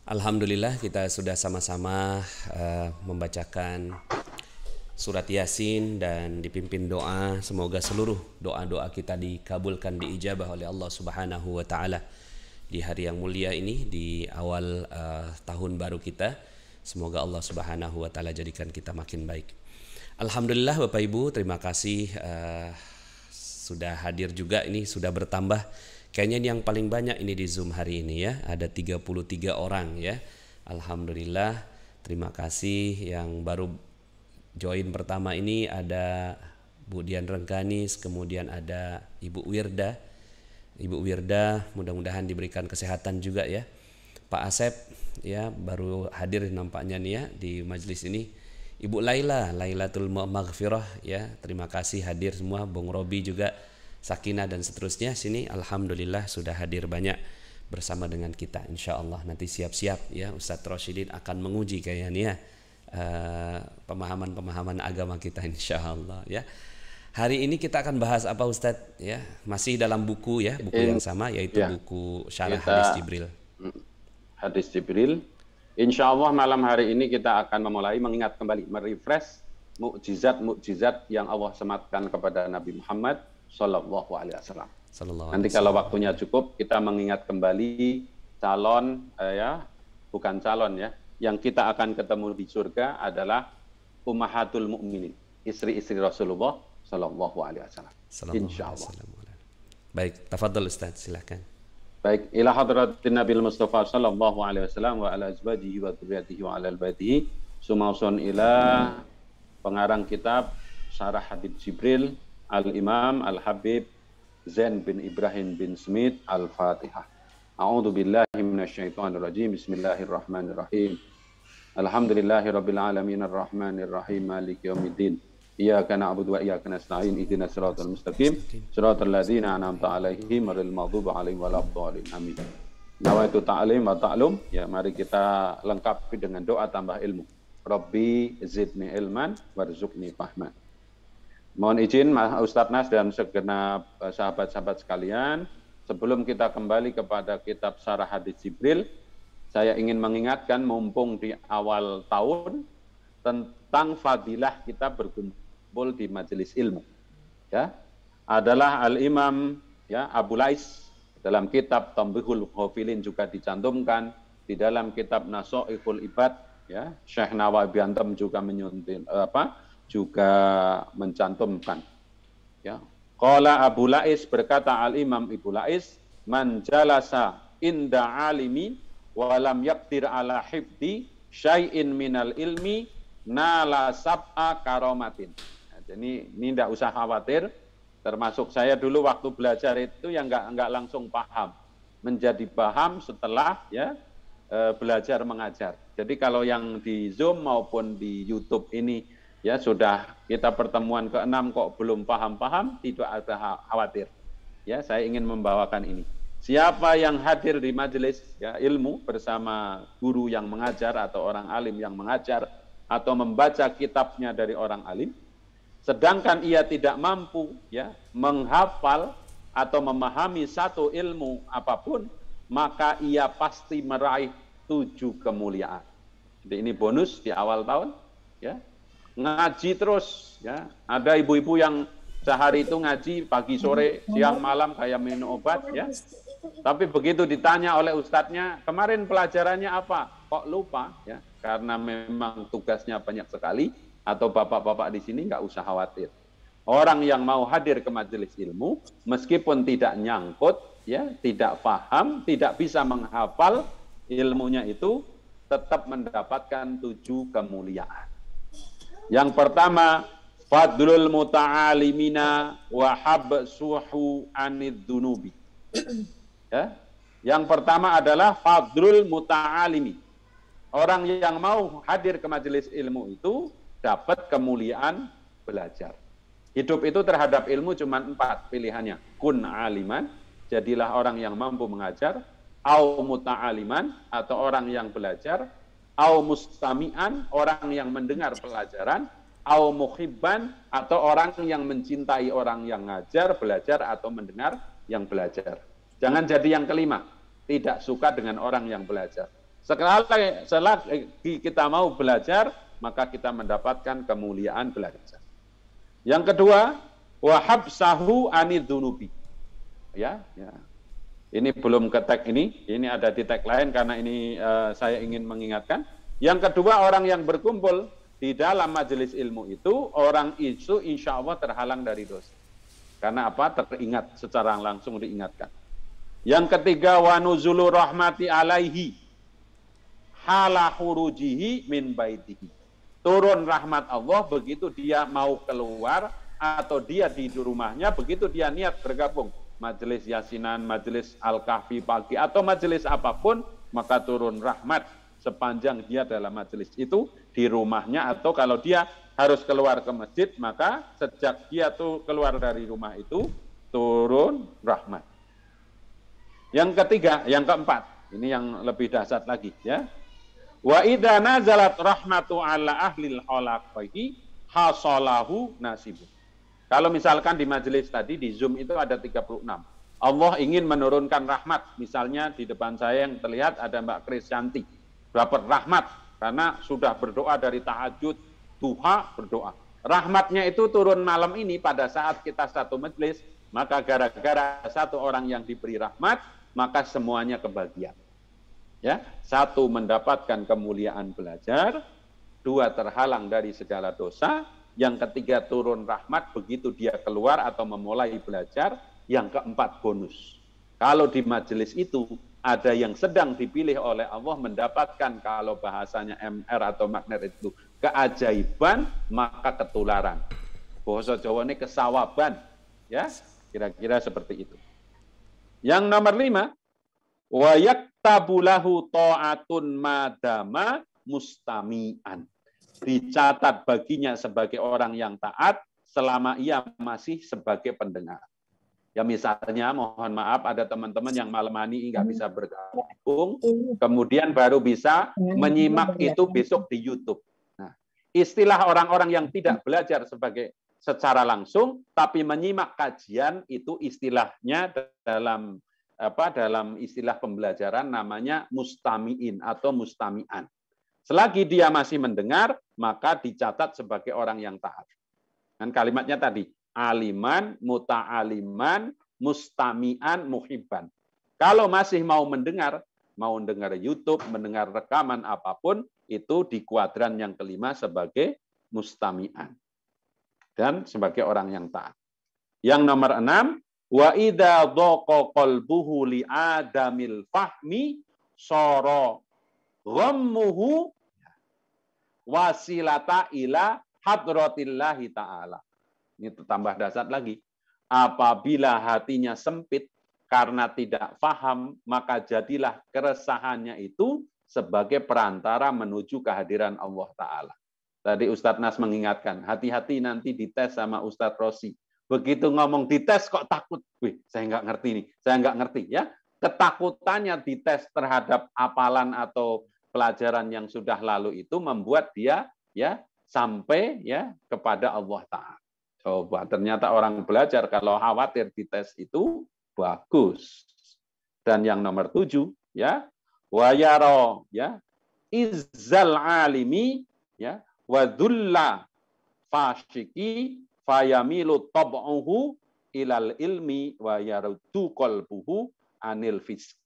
Alhamdulillah kita sudah sama-sama membacakan surat Yasin dan dipimpin doa. Semoga seluruh doa-doa kita dikabulkan, diijabah oleh Allah Subhanahu wa taala di hari yang mulia ini, di awal tahun baru kita. Semoga Allah Subhanahu wa taala jadikan kita makin baik. Alhamdulillah Bapak Ibu, terima kasih sudah hadir juga, ini sudah bertambah. Kayaknya ini yang paling banyak ini di Zoom hari ini ya. Ada 33 orang ya. Alhamdulillah. Terima kasih yang baru join pertama ini ada Bu Dian Rengkanis, kemudian ada Ibu Wirda. Ibu Wirda mudah-mudahan diberikan kesehatan juga ya. Pak Asep ya baru hadir nampaknya nih ya di majelis ini. Ibu Laila, Lailatul Maghfirah ya. Terima kasih hadir semua. Bung Robi juga, Sakinah dan seterusnya. Sini alhamdulillah sudah hadir banyak bersama dengan kita. Insya Allah nanti siap-siap ya, Ustadz Roshidin akan menguji kayaknya pemahaman-pemahaman agama kita insya Allah ya. Hari ini kita akan bahas apa Ustadz ya? Masih dalam buku ya, buku yang sama yaitu Ya, buku Syarah kita Hadis Jibril. hadis Jibril. Insya Allah malam hari ini kita akan memulai mengingat kembali, merefresh mukjizat-mukjizat yang Allah sematkan kepada Nabi Muhammad Sallallahu Alaihi Wasallam. Nanti kalau waktunya cukup kita mengingat kembali calon bukan calon ya, yang kita akan ketemu di surga adalah ummahatul mukminin, istri-istri Rasulullah Sallallahu Alaihi Wasallam. Insya Allah. Baik, tafadhol Ustaz, silakan. Baik, ila hadratin Nabil Mustafa sallallahu alaihi wasallam wa ala azwajihi wa dzurriyyatihi wa ala al-baitihi sumausun ila pengarang kitab Syarah Hadits Jibril Al-Imam Al-Habib Zain bin Ibrahim bin Smith Al-Fatihah. A'udzu billahi minasyaitonir rajim. Bismillahirrahmanirrahim. Alhamdulillahirabbil alamin arrahmanir rahim maliki yaumiddin. Iyyaka na'budu wa iyyaka nasta'in ihdinas siratal mustaqim siratal ladzina an'amta 'alaihim ghairil maghdubi 'alaihim waladdallin amin. Nawaitu ta'lim wa ta'lum. Ya, mari kita lengkapi dengan doa tambah ilmu. Rabbi zidni ilman warzuqni fahman. Mohon izin Ustadz Nas dan segenap sahabat-sahabat sekalian, sebelum kita kembali kepada kitab Syarah Hadits Jibril, saya ingin mengingatkan mumpung di awal tahun tentang fadilah kita berkumpul di majelis ilmu ya, adalah Al-Imam ya Abu Lais dalam kitab Tambihul Ghafilin juga dicantumkan, di dalam kitab Nasoihul Ibad ya Syekh Nawawi Antam juga juga mencantumkan ya. Qala Abu Lais, berkata Al-Imam Abu Lais, man jalasa inda alimi wa lam yaqdir ala hifdi syai'in minal ilmi nala sab'a karomatin. Jadi ini tidak usah khawatir, termasuk saya dulu waktu belajar itu yang nggak langsung paham, menjadi paham setelah ya belajar mengajar. Jadi kalau yang di Zoom maupun di YouTube ini ya sudah kita pertemuan ke-6 kok belum paham-paham, tidak ada khawatir. Ya, saya ingin membawakan ini. Siapa yang hadir di majelis ya ilmu bersama guru yang mengajar atau orang alim yang mengajar atau membaca kitabnya dari orang alim, sedangkan ia tidak mampu ya menghafal atau memahami satu ilmu apapun, maka ia pasti meraih 7 kemuliaan. Jadi ini bonus di awal tahun ya. Ngaji terus ya. Ada ibu-ibu yang sehari itu ngaji pagi sore siang malam kayak minum obat ya. Tapi begitu ditanya oleh ustadznya, kemarin pelajarannya apa? Kok lupa ya? Karena memang tugasnya banyak sekali. Atau bapak-bapak di sini nggak usah khawatir. Orang yang mau hadir ke majelis ilmu, meskipun tidak nyangkut, ya, tidak paham, tidak bisa menghafal ilmunya itu, tetap mendapatkan 7 kemuliaan. Yang pertama, fadlul muta'alimina wa habsuhu anid dunubi. Ya. Yang pertama adalah fadlul muta'alimi. Orang yang mau hadir ke majelis ilmu itu dapat kemuliaan belajar. Hidup itu terhadap ilmu cuma 4 pilihannya. Kun aliman, jadilah orang yang mampu mengajar. Au muta'aliman, atau orang yang belajar. Au mustami'an, orang yang mendengar pelajaran. Au muhibban, atau orang yang mencintai orang yang ngajar, belajar, atau mendengar yang belajar. Jangan jadi yang kelima, tidak suka dengan orang yang belajar. Selagi kita mau belajar, maka kita mendapatkan kemuliaan belajar. Yang kedua, wa habsahu anidzunubi. Ya. Ini belum ke tag ini ada di tag lain karena ini saya ingin mengingatkan. Yang kedua, orang yang berkumpul di dalam majelis ilmu itu, orang itu insya Allah terhalang dari dosa. Karena apa? Teringat secara langsung diingatkan. Yang ketiga, wa nuzulu rahmati alaihi hala khurujihi min baitihi. Turun rahmat Allah begitu dia mau keluar atau dia di rumahnya, begitu dia niat bergabung majelis yasinan, majelis al-kahfi pagi atau majelis apapun, maka turun rahmat sepanjang dia dalam majelis itu di rumahnya, atau kalau dia harus keluar ke masjid, maka sejak dia tuh keluar dari rumah itu turun rahmat. Yang ketiga, yang keempat, ini yang lebih dahsyat lagi ya. Wa idza nazalat rahmatu ala ahlil khalaqi hasalahu nasibu. Kalau misalkan di majelis tadi di Zoom itu ada 36. Allah ingin menurunkan rahmat. Misalnya di depan saya yang terlihat ada Mbak Krisyanti. Dapat rahmat karena sudah berdoa dari tahajud, duha, berdoa. Rahmatnya itu turun malam ini pada saat kita satu majelis, maka gara-gara satu orang yang diberi rahmat, maka semuanya kebahagiaan. Ya, satu mendapatkan kemuliaan belajar, dua terhalang dari segala dosa, yang ketiga turun rahmat begitu dia keluar atau memulai belajar, yang keempat bonus. Kalau di majelis itu ada yang sedang dipilih oleh Allah mendapatkan, kalau bahasanya MR atau magnet itu keajaiban, maka ketularan. Bahasa Jawa ini kesawaban, ya, kira-kira seperti itu. Yang nomor 5, wa yaktabu lahu ta'atun madama mustami'an. Dicatat baginya sebagai orang yang taat selama ia masih sebagai pendengar. Ya misalnya, mohon maaf, ada teman-teman yang malam ini nggak bisa bergabung, kemudian baru bisa menyimak itu besok di YouTube. Nah, istilah orang-orang yang tidak belajar secara langsung, tapi menyimak kajian, itu istilahnya dalam istilah pembelajaran namanya mustami'in atau mustami'an. Selagi dia masih mendengar, maka dicatat sebagai orang yang taat. Dan kalimatnya tadi, aliman, muta'aliman, mustami'an, muhibban. Kalau masih mau mendengar YouTube, mendengar rekaman apapun, itu di kuadran yang kelima sebagai mustami'an. Dan sebagai orang yang taat. Yang nomor 6, wa idza dhaqa qalbuhu li adamil fahmi sara ghammuhu wasilata ila hadratillahi ta'ala. Ini tambah dasar lagi. Apabila hatinya sempit karena tidak paham, maka jadilah keresahannya itu sebagai perantara menuju kehadiran Allah Ta'ala. Tadi Ustadz Nas mengingatkan, hati-hati nanti dites sama Ustadz Rosi. Begitu ngomong dites kok takut. Wih, saya nggak ngerti nih. Saya nggak ngerti ya. Ketakutannya dites terhadap hafalan atau pelajaran yang sudah lalu itu membuat dia ya sampai ya kepada Allah Ta'ala. Coba, ternyata orang belajar kalau khawatir dites itu bagus. Dan yang nomor 7 ya, wa yara ya izzal alimi ya wa dhulla fashiki fayamilu tab'uhu ilal ilmi wa yaruddu qalbuhu anil fisk.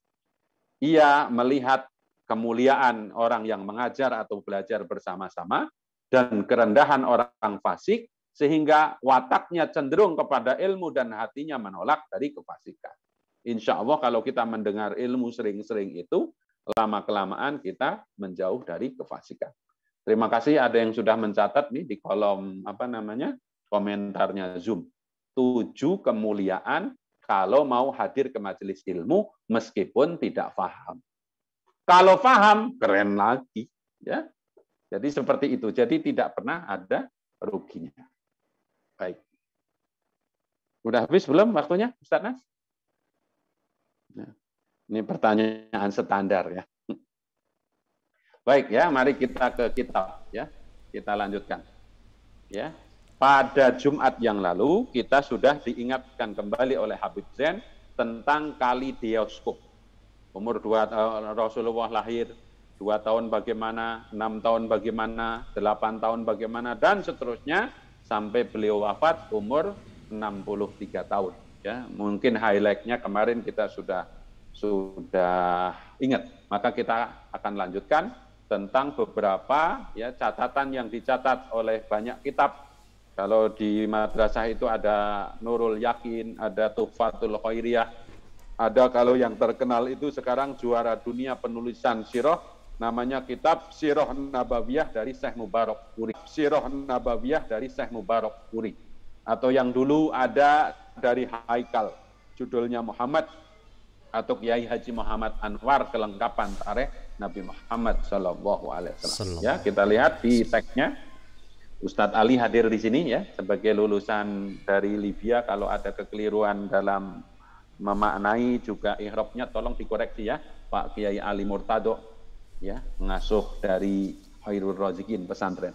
Ia melihat kemuliaan orang yang mengajar atau belajar bersama-sama dan kerendahan orang fasik, sehingga wataknya cenderung kepada ilmu dan hatinya menolak dari kefasikan. Insya Allah kalau kita mendengar ilmu sering-sering itu, lama-kelamaan kita menjauh dari kefasikan. Terima kasih ada yang sudah mencatat nih di kolom komentarnya Zoom. 7 kemuliaan kalau mau hadir ke majelis ilmu meskipun tidak paham. Kalau paham, keren lagi. Ya. Jadi seperti itu. Jadi tidak pernah ada ruginya. Baik. Udah habis belum waktunya, Ustaz Nas? Nah, ini pertanyaan standar ya. Baik ya, mari kita ke kitab ya. Kita lanjutkan. Ya. Pada Jumat yang lalu kita sudah diingatkan kembali oleh Habib Zain tentang kalideoskop. Umur 2 Rasulullah lahir 2 tahun bagaimana, 6 tahun bagaimana, 8 tahun bagaimana, dan seterusnya sampai beliau wafat umur 63 tahun. Ya, mungkin highlight-nya kemarin kita sudah ingat. Maka kita akan lanjutkan tentang beberapa ya catatan yang dicatat oleh banyak kitab. Kalau di madrasah itu ada Nurul Yakin, ada Tuhfatul Khairiyah, ada kalau yang terkenal itu sekarang juara dunia penulisan sirah, namanya kitab Sirah Nabawiyah dari Syekh Mubarak Furi. Sirah Nabawiyah dari Syekh Mubarak Furi. Atau yang dulu ada dari Haikal, judulnya Muhammad atau Kiai Haji Muhammad Anwar, kelengkapan tarikh Nabi Muhammad Sallallahu Alaihi Wasallam. Ya, kita lihat di teksnya. Ustadz Ali hadir di sini ya sebagai lulusan dari Libya. Kalau ada kekeliruan dalam memaknai juga ihrabnya tolong dikoreksi ya, Pak Kiai Ali Murtado ya, pengasuh dari Khairul Razikin pesantren.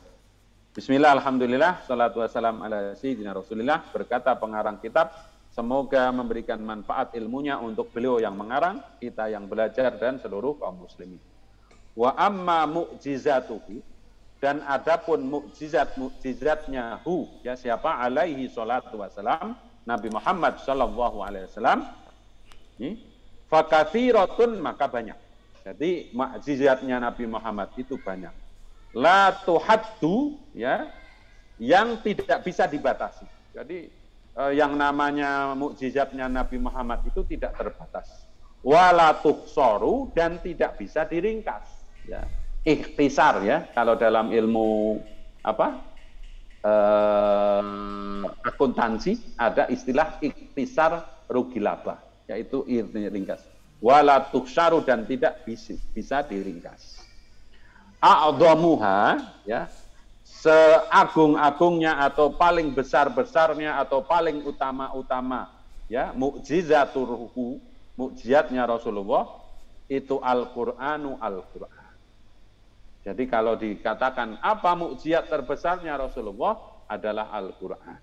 Bismillah, alhamdulillah, salatu wassalam ala sayyidina Rasulillah. Berkata pengarang kitab, semoga memberikan manfaat ilmunya untuk beliau yang mengarang, kita yang belajar, dan seluruh kaum muslimin. Wa amma mu'jizatuhu, dan adapun mukjizatnya ya siapa, alaihi salatu wassalam, Nabi Muhammad sallallahu alaihi wasallam, fakatsiratun, maka banyak. Jadi mukjizatnya Nabi Muhammad itu banyak. La tuhaddu, ya, yang tidak bisa dibatasi. Jadi yang namanya mukjizatnya Nabi Muhammad itu tidak terbatas. Wala tuhsaru, dan tidak bisa diringkas, ya. Ikhtisar ya, kalau dalam ilmu akuntansi ada istilah ikhtisar rugi laba, yaitu ringkas. Wala tuhsaru, dan tidak bisa diringkas. A'dhamuha, ya, seagung-agungnya atau paling besar-besarnya atau paling utama-utama ya mukjizaturhu, mukjizatnya Rasulullah itu Al-Qur'anu, Al-Qur'an. Jadi kalau dikatakan apa mukjizat terbesarnya Rasulullah adalah Al-Qur'an.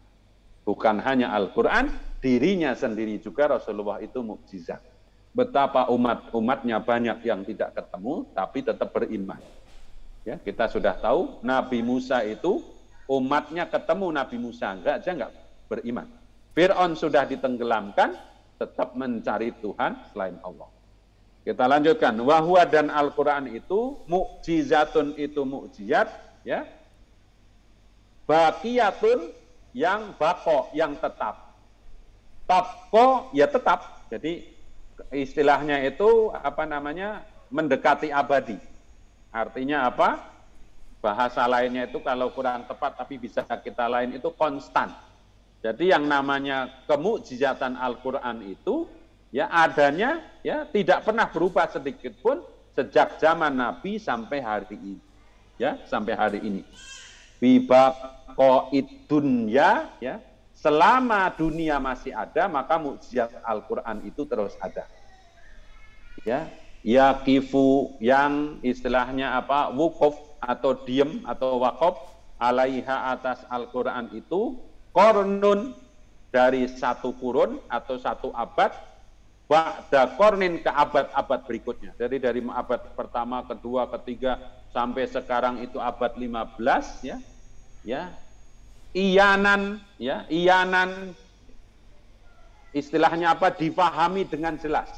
Bukan hanya Al-Qur'an, dirinya sendiri juga Rasulullah itu mukjizat. Betapa umatnya banyak yang tidak ketemu tapi tetap beriman. Ya, kita sudah tahu Nabi Musa itu umatnya ketemu Nabi Musa enggak beriman. Fir'aun sudah ditenggelamkan, tetap mencari Tuhan selain Allah. Kita lanjutkan. Wahwa, dan Al-Quran itu mukjizatun, itu mukjizat, ya. Baqiyatun, yang bako, yang tetap. Tabko, ya tetap. Jadi istilahnya itu mendekati abadi. Artinya apa? Bahasa lainnya itu kalau kurang tepat tapi bisa kita lain itu konstan. Jadi yang namanya kemukjizatan Al-Quran itu ya adanya ya tidak pernah berubah sedikit pun sejak zaman Nabi sampai hari ini. Ya, sampai hari ini. Bibaqa'id dunya, ya, selama dunia masih ada maka mukjizat Al-Quran itu terus ada. Ya, yaqifu, yang istilahnya apa, wukuf atau diem atau wakaf, alaiha, atas Al-Quran itu, kornun, dari satu kurun atau satu abad, ba'da kornin, ke abad-abad berikutnya. Jadi dari abad pertama, kedua, ketiga, sampai sekarang itu abad 15, ya, ya, iyanan, ya, iyanan, istilahnya apa, difahami dengan jelas.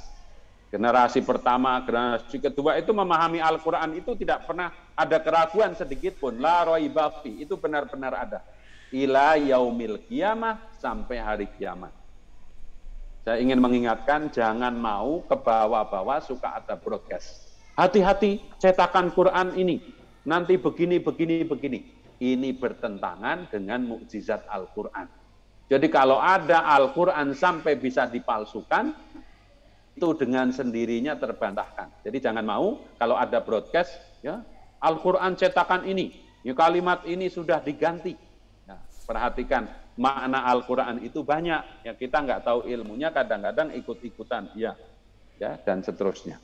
Generasi pertama, generasi kedua itu memahami Al-Quran itu tidak pernah ada keraguan sedikit pun. La raiba fi, itu benar-benar ada. Ila yaumil qiyamah, sampai hari kiamat. Saya ingin mengingatkan, jangan mau ke bawah-bawah suka ada broadcast. Hati-hati, cetakan Quran ini, nanti begini, begini, begini. Ini bertentangan dengan mukjizat Al-Quran. Jadi kalau ada Al-Quran sampai bisa dipalsukan, itu dengan sendirinya terbantahkan. Jadi jangan mau kalau ada broadcast, ya, Al-Quran cetakan ini, ya, kalimat ini sudah diganti. Nah, perhatikan, makna Al-Quran itu banyak. Ya, kita nggak tahu ilmunya, kadang-kadang ikut-ikutan, ya, ya, dan seterusnya.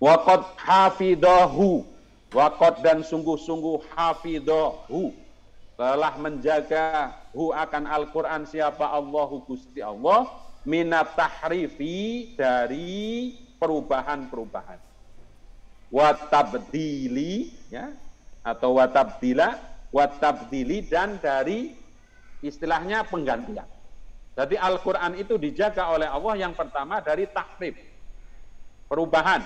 Waqad hafidahu, waqad, dan sungguh-sungguh, hafidahu, telah menjaga hu, akan Al-Quran, siapa? Allahu, Gusti Allah, minat tahrifi, dari perubahan-perubahan. watabdili, ya, atau watabdili, dan dari istilahnya penggantian. Jadi Al-Quran itu dijaga oleh Allah yang pertama dari tahrif, perubahan.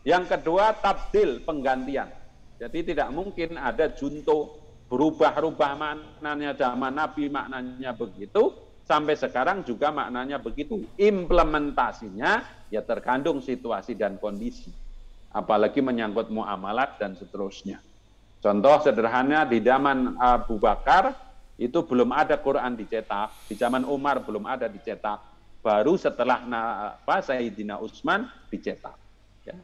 Yang kedua tabdil, penggantian. Jadi tidak mungkin ada junto berubah-ubah maknanya zaman Nabi maknanya begitu, sampai sekarang juga maknanya begitu. Implementasinya ya tergantung situasi dan kondisi. Apalagi menyangkut muamalat dan seterusnya. Contoh sederhana di zaman Abu Bakar itu belum ada Quran dicetak, di zaman Umar belum ada dicetak, baru setelah Sayyidina Utsman dicetak. Ya.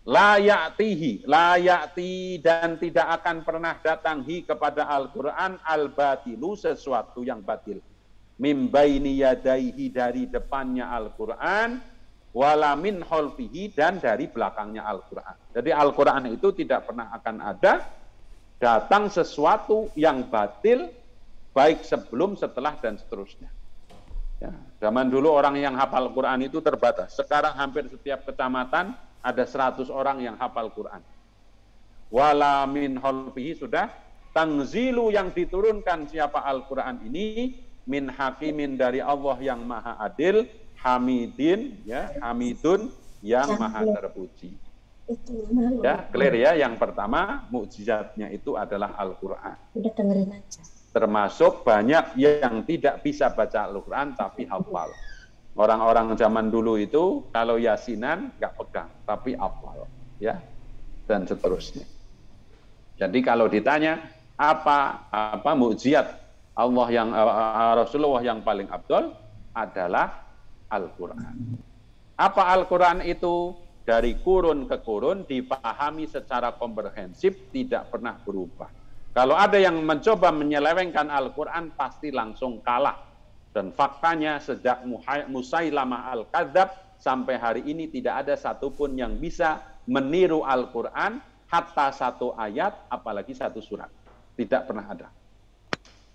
La ya'ti dan tidak akan pernah datang kepada Al-Quran al-batilu, sesuatu yang batil. Mim baini yadaihi, dari depannya Al-Quran, wala min khalfihi, dan dari belakangnya Al-Quran. Jadi Al-Quran itu tidak pernah akan ada datang sesuatu yang batil, baik sebelum, setelah, dan seterusnya. Ya, zaman dulu orang yang hafal Quran itu terbatas. Sekarang hampir setiap kecamatan ada 100 orang yang hafal Quran. Wala min khalfihi, sudah. Tangzilu, yang diturunkan siapa Al-Quran ini, min hakimin, dari Allah yang maha adil, hamidin, ya, hamidun, yang maha terpuji. Ya, clear ya. Yang pertama, mukjizatnya itu adalah Al-Quran. Udah dengerin aja. Termasuk banyak yang tidak bisa baca Al-Quran tapi hafal. Orang-orang zaman dulu itu kalau yasinan nggak pegang, tapi hafal, ya, dan seterusnya. Jadi kalau ditanya apa mukjizat Allah yang Rasulullah yang paling afdal, adalah Al-Quran. Apa Al-Quran itu? Dari kurun ke kurun dipahami secara komprehensif, tidak pernah berubah. Kalau ada yang mencoba menyelewengkan Al-Quran, pasti langsung kalah. Dan faktanya sejak Musailamah Al-Kadzab sampai hari ini tidak ada satupun yang bisa meniru Al-Quran, hatta satu ayat, apalagi satu surat. Tidak pernah ada.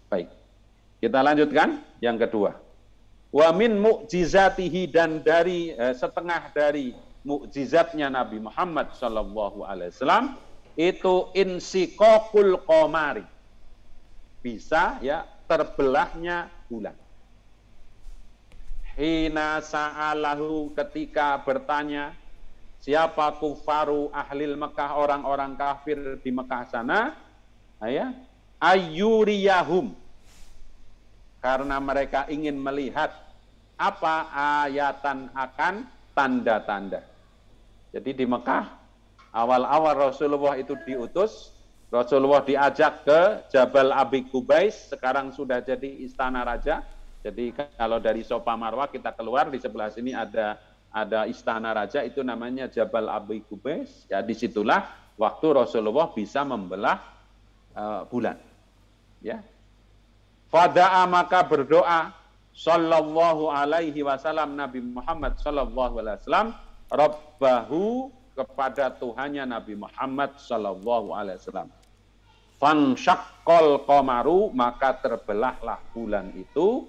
Baik, kita lanjutkan yang kedua. Wa min mu'jizatihi, dan dari setengah dari mukjizatnya Nabi Muhammad SAW itu insiqaqul qamari, bisa ya terbelahnya bulan. Hina sa'alahu, ketika bertanya siapa kufaru ahlil Mekah, orang-orang kafir di Mekah sana, ya, ayyuriyahum, karena mereka ingin melihat apa ayatan, akan tanda-tanda. Jadi di Mekah, awal-awal Rasulullah itu diutus, Rasulullah diajak ke Jabal Abi Qubais, sekarang sudah jadi istana raja. Jadi kalau dari Safa Marwah kita keluar, di sebelah sini ada istana raja, itu namanya Jabal Abi Qubais. Ya, disitulah waktu Rasulullah bisa membelah bulan. Ya. Fada'a, maka berdoa sallallahu alaihi wasallam, Nabi Muhammad sallallahu alaihi wasallam, Rabbahu, kepada Tuhannya Nabi Muhammad sallallahu alaihi wasallam. Fansyaqqal qamaru, maka terbelahlah bulan itu,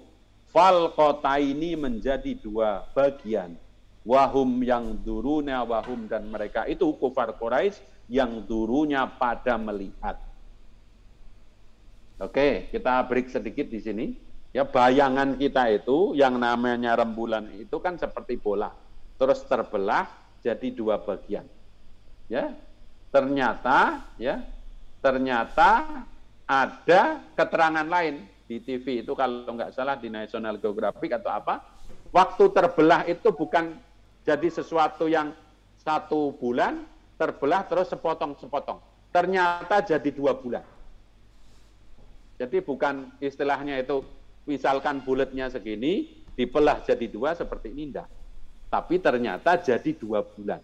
falqataini, menjadi dua bagian. Wahum yang duruna, wahum, dan mereka itu kufar Quraisy yang durunya pada melihat. Oke, kita break sedikit di sini. Ya, bayangan kita itu yang namanya rembulan itu kan seperti bola, terus terbelah jadi dua bagian. Ya, ternyata ada keterangan lain di TV itu, kalau nggak salah di National Geographic atau apa. Waktu terbelah itu bukan jadi sesuatu yang satu bulan terbelah terus sepotong-sepotong. Ternyata jadi 2 bulan. Jadi bukan istilahnya itu, misalkan bulatnya segini, dipelah jadi 2 seperti ini, enggak. Tapi ternyata jadi 2 bulan.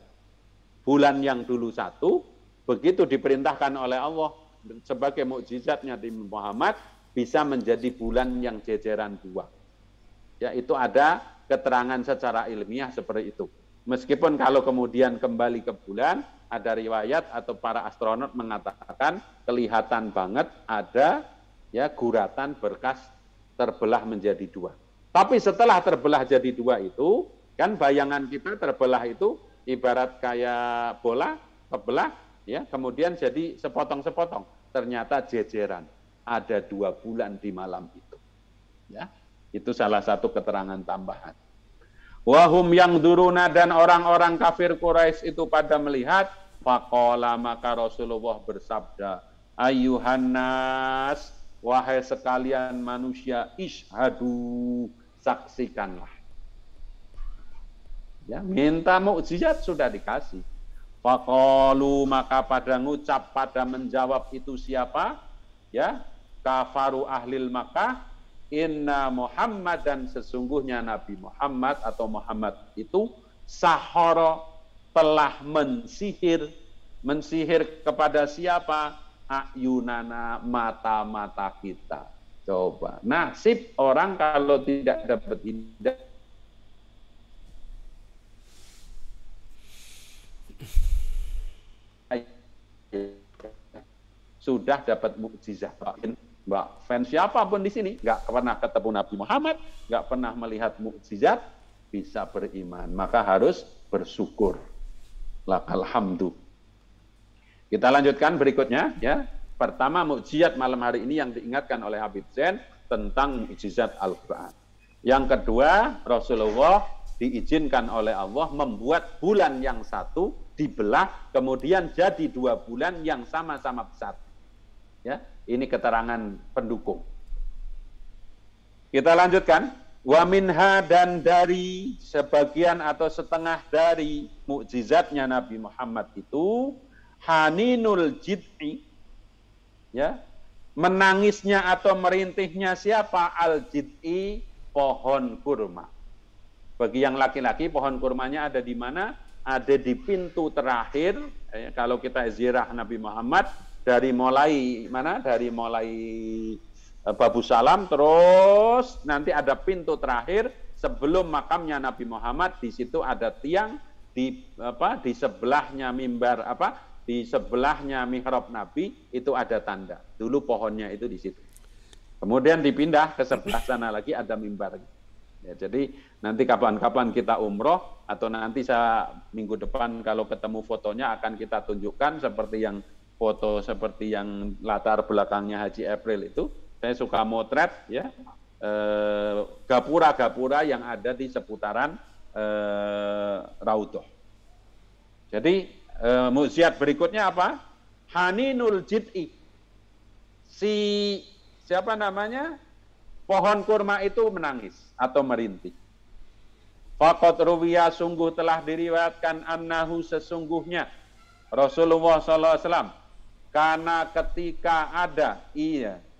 Bulan yang dulu 1, begitu diperintahkan oleh Allah sebagai mukjizatnya di Muhammad, bisa menjadi bulan yang jejeran 2. Ya, itu ada keterangan secara ilmiah seperti itu. Meskipun kalau kemudian kembali ke bulan, ada riwayat atau para astronot mengatakan kelihatan banget ada ya guratan berkas terbelah menjadi 2. Tapi setelah terbelah jadi 2 itu, kan bayangan kita terbelah itu ibarat kayak bola kebelah, ya, kemudian jadi sepotong-sepotong. Ternyata jejeran. Ada 2 bulan di malam itu. Ya, itu salah satu keterangan tambahan. Wahum yang duruna, dan orang-orang kafir Quraisy itu pada melihat. Faqala, maka Rasulullah bersabda, Ayyuhannas, wahai sekalian manusia, ishadu, saksikanlah. Ya, minta mukjizat sudah dikasih. Faqalu, maka pada ngucap, pada menjawab itu siapa? Ya, kafaru ahlil Makkah, inna Muhammad, dan sesungguhnya Nabi Muhammad atau Muhammad itu sahara, telah mensihir kepada siapa? Ayunana, mata-mata kita. Coba, nasib orang kalau tidak dapat hidayah. Sudah dapat mukjizat. Mbak, fans siapapun di sini nggak pernah ketemu Nabi Muhammad, nggak pernah melihat mukjizat, bisa beriman. Maka harus bersyukur. Lakal hamdu. Kita lanjutkan berikutnya, ya. Pertama, mukjizat malam hari ini yang diingatkan oleh Habib Zain tentang mukjizat Al-Quran. Yang kedua, Rasulullah diizinkan oleh Allah membuat bulan yang satu dibelah, kemudian jadi 2 bulan yang sama-sama besar. Ya, ini keterangan pendukung. Kita lanjutkan. Wa minha, dan dari sebagian atau setengah dari mukjizatnya Nabi Muhammad itu, haninul jid'i, ya, menangisnya atau merintihnya siapa? Al-jid'i, pohon kurma. Bagi yang laki-laki, pohon kurmanya ada di mana? Ada di pintu terakhir. Kalau kita ziarah Nabi Muhammad, dari mulai mana? Dari mulai Babu Salam, terus nanti ada pintu terakhir sebelum makamnya Nabi Muhammad. Di situ ada tiang, di sebelahnya mimbar, di sebelahnya mihrab Nabi itu ada tanda. Dulu pohonnya itu di situ. Kemudian dipindah ke sebelah sana lagi ada mimbar. Ya, jadi nanti kapan-kapan kita umroh, atau nanti saya minggu depan kalau ketemu fotonya akan kita tunjukkan seperti yang foto seperti yang latar belakangnya Haji April itu. Saya suka motret, ya, gapura-gapura yang ada di seputaran Raudhah. Jadi mukjizat berikutnya apa? Haninul jid'i. Siapa namanya? Pohon kurma itu menangis atau merintih. Faqad ruwiya, sungguh telah diriwayatkan, annahu, sesungguhnya Rasulullah SAW, karena ketika ada,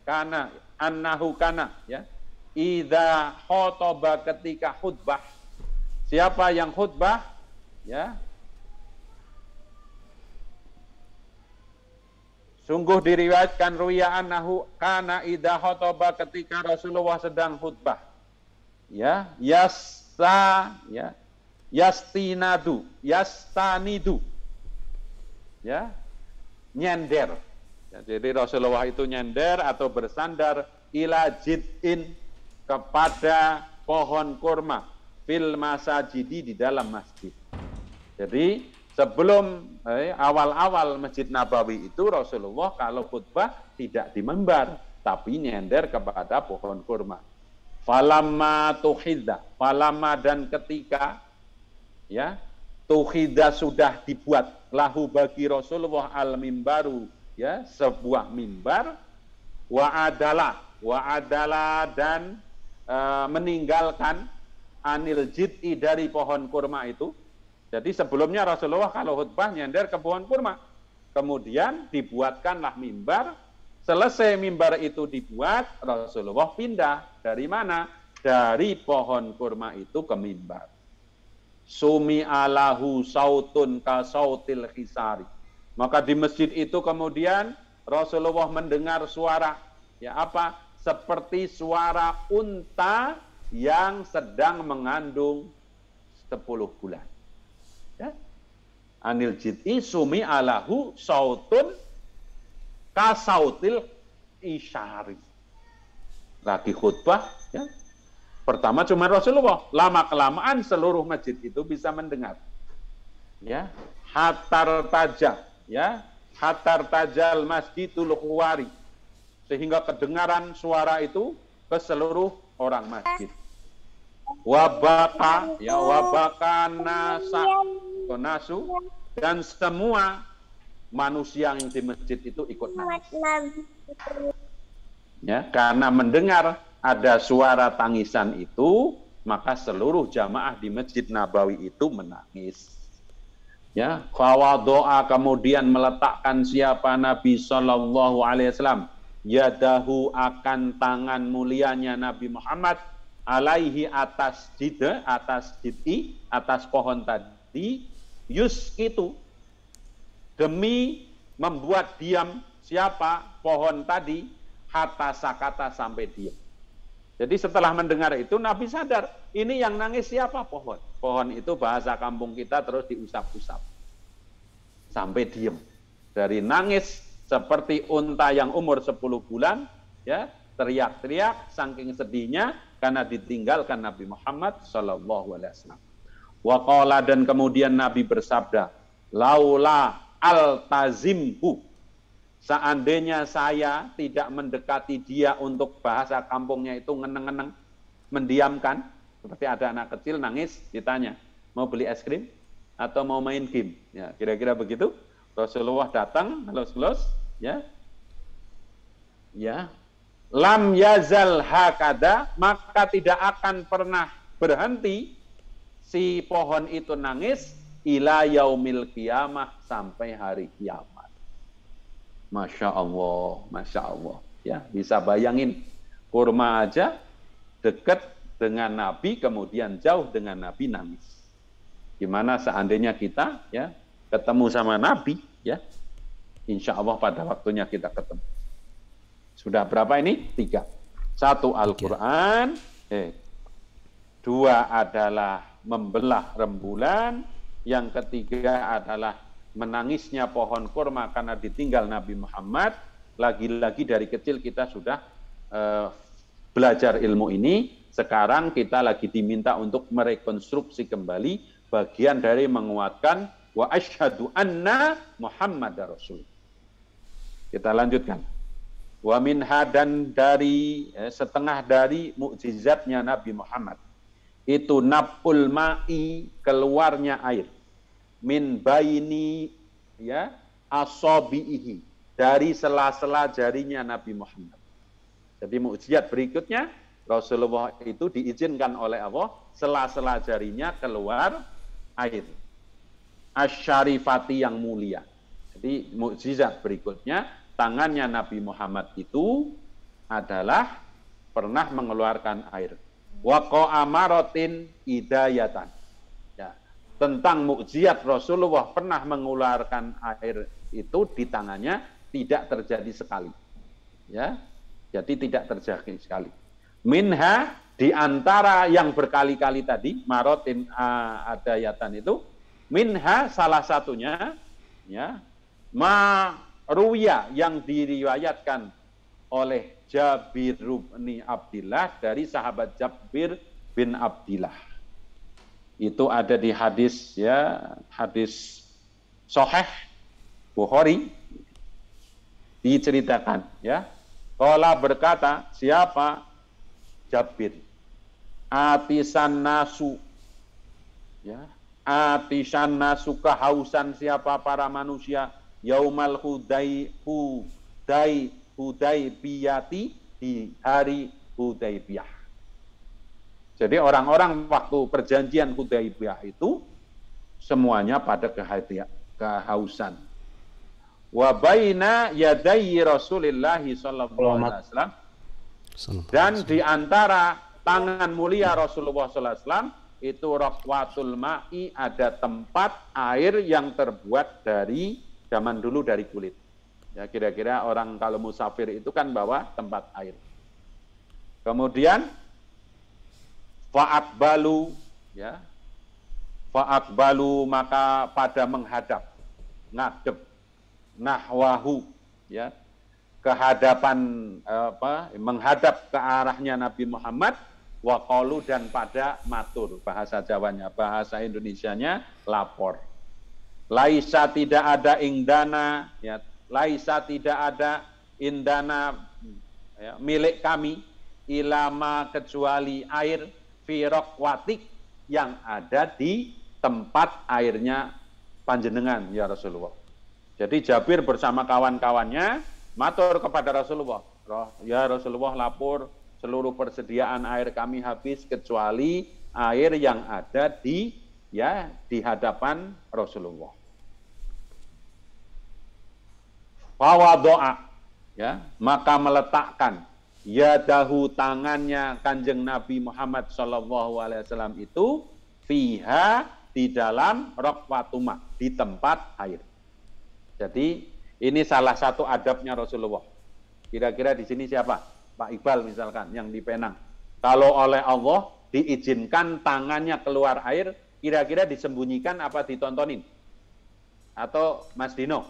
karena annahu, kana, ya, idza khotoba, ketika khutbah. Siapa yang khutbah? Ya, sungguh diriwayatkan ruwiya annahu kana idza khotoba, ketika Rasulullah sedang khutbah. Ya, yastanidu. Ya, nyender. Ya, jadi Rasulullah itu nyender atau bersandar ila jid'in, kepada pohon kurma, fil masajidi, di dalam masjid. Jadi sebelum awal-awal Masjid Nabawi itu, Rasulullah kalau khutbah tidak di mimbar, tapi nyender kepada pohon kurma. Falamma tuhidza, falamma, dan ketika, ya, tuhidza, sudah dibuat, lahu, bagi Rasulullah, al-mimbaru, ya, sebuah mimbar, wa adala, dan meninggalkan anil jid'i, dari pohon kurma itu. Jadi sebelumnya Rasulullah kalau khutbah nyender ke pohon kurma. Kemudian dibuatkanlah mimbar. Selesai mimbar itu dibuat, Rasulullah pindah. Dari mana? Dari pohon kurma itu ke mimbar. Sumi alahu sautun ka sautil khisari. Maka di masjid itu kemudian Rasulullah mendengar suara. Ya, apa? Seperti suara unta yang sedang mengandung 10 bulan. Ya. Anil jid'i sumi alahu sautun kasautil isyari. Lagi khutbah, ya. Pertama cuma Rasulullah, lama kelamaan seluruh masjid itu bisa mendengar. ya, hatar taja, ya, hatar tajal masjidul khuwari, sehingga kedengaran suara itu ke seluruh orang masjid. Wabaka, ya, wabaka nasu, dan semua manusia yang di masjid itu ikut nangis. Ya, karena mendengar ada suara tangisan itu, maka seluruh jamaah di Masjid Nabawi itu menangis. Ya, fawadoa, kemudian meletakkan siapa Nabi Shallallahu Alaihi Wasallam, yadahu, akan tangan mulianya Nabi Muhammad, alaihi, atas jidh, atas pohon tadi, yus itu, demi membuat diam siapa pohon tadi, hatta sakata, sampai diam. Jadi setelah mendengar itu Nabi sadar, ini yang nangis siapa? Pohon. Pohon itu bahasa kampung kita terus diusap-usap sampai diam. Dari nangis seperti unta yang umur 10 bulan, ya, teriak-teriak saking sedihnya karena ditinggalkan Nabi Muhammad sallallahu alaihi wasallam. Wa qala, dan kemudian Nabi bersabda, laula altazimhu, seandainya saya tidak mendekati dia, untuk bahasa kampungnya itu ngeneng-ngeneng, mendiamkan. Seperti ada anak kecil nangis, ditanya, mau beli es krim atau mau main game? Ya, kira-kira begitu. Rasulullah datang, halus-halus, ya. Ya. Lam yazal hakada, maka tidak akan pernah berhenti si pohon itu nangis ila yaumil qiyamah, sampai hari kiamat. Masya Allah, Masya Allah. Ya, bisa bayangin, kurma aja dekat dengan Nabi, kemudian jauh dengan Nabi, nangis. Gimana seandainya kita, ya, ketemu sama Nabi, ya, insya Allah pada waktunya kita ketemu. Sudah berapa ini? 3. 1 Al-Quran, 2 adalah membelah rembulan, yang ketiga adalah menangisnya pohon kurma karena ditinggal Nabi Muhammad. Lagi-lagi dari kecil kita sudah belajar ilmu ini. Sekarang kita lagi diminta untuk merekonstruksi kembali bagian dari menguatkan wa asyhadu anna Muhammadar Rasul. Kita lanjutkan. Wa minha, dan dari setengah dari mukjizatnya Nabi Muhammad itu nabul ma'i, keluarnya air, min baini, ya, asabihi, dari sela-sela jarinya Nabi Muhammad. Jadi mukjizat berikutnya, Rasulullah itu diizinkan oleh Allah sela-sela jarinya keluar air. Asyarifati, yang mulia. Jadi mukjizat berikutnya, tangannya Nabi Muhammad itu adalah pernah mengeluarkan air. Wa qa'amaratin idayatan. Tentang mukjizat Rasulullah pernah mengeluarkan air itu di tangannya, tidak terjadi sekali. Ya, jadi tidak terjadi sekali. Minha, di antara yang berkali-kali tadi, marotin adayatan itu, minha salah satunya, ya, ruya, yang diriwayatkan oleh Jabir bin Abdillah, dari sahabat Jabir bin Abdillah. Itu ada di hadis, ya, hadis Sahih Bukhari, diceritakan, ya. Qala, berkata siapa? Jabir, atisan nasu, ya, atisan nasu, kehausan siapa para manusia, yaumal Hudaybiyati, di hari Hudaybiyah. Jadi orang-orang waktu perjanjian Hudaybiyah itu semuanya pada kehausan. Wa baina yadayhi Rasulillah sallallahu alaihi wasallam, dan di antara tangan mulia Rasulullah sallallahu alaihi wasallam itu raqwatul ma'i, ada tempat air yang terbuat dari zaman dulu dari kulit. Ya, kira-kira orang kalau musafir itu kan bawa tempat air. Kemudian fa'akbalu, ya, fa'akbalu, maka pada menghadap, ngadep, nahwahu, ya, kehadapan, menghadap ke arahnya Nabi Muhammad, wa qalu, dan pada matur, bahasa Jawanya, bahasa Indonesianya lapor, Laisa tidak ada indana, ya, laisa tidak ada indana, ya, milik kami ilama kecuali air firok watik yang ada di tempat airnya panjenengan ya Rasulullah. Jadi Jabir bersama kawan-kawannya matur kepada Rasulullah, ya Rasulullah, lapor seluruh persediaan air kami habis kecuali air yang ada di hadapan Rasulullah. Fawadoa, ya, maka meletakkan yadahu, tangannya Kanjeng Nabi Muhammad SAW itu fiha, di dalam rokwatumah, di tempat air. Jadi ini salah satu adabnya Rasulullah. Kira-kira di sini siapa? Pak Iqbal misalkan yang di Penang. Kalau oleh Allah diizinkan tangannya keluar air, kira-kira disembunyikan apa ditontonin? Atau Mas Dino,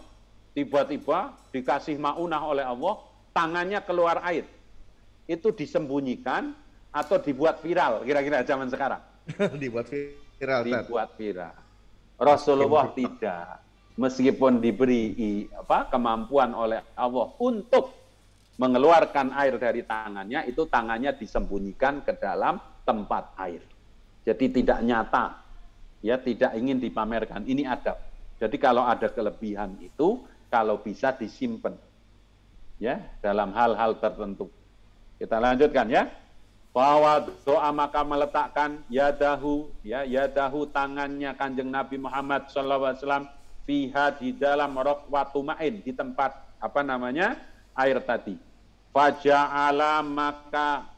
tiba-tiba dikasih maunah oleh Allah, tangannya keluar air. Itu disembunyikan atau dibuat viral kira-kira zaman sekarang? Dibuat viral. Dibuat viral. Rasulullah tidak, meskipun diberi kemampuan oleh Allah untuk mengeluarkan air dari tangannya, itu tangannya disembunyikan ke dalam tempat air. Jadi tidak nyata, ya, tidak ingin dipamerkan. Ini adab. Jadi kalau ada kelebihan itu, kalau bisa disimpan, ya, dalam hal-hal tertentu. Kita lanjutkan, ya. Bahwa doa maka meletakkan yadahu, ya, yadahu, tangannya Kanjeng Nabi Muhammad SAW fiha, di dalam rokwatuma'in, di tempat air tadi. Faja'ala, maka,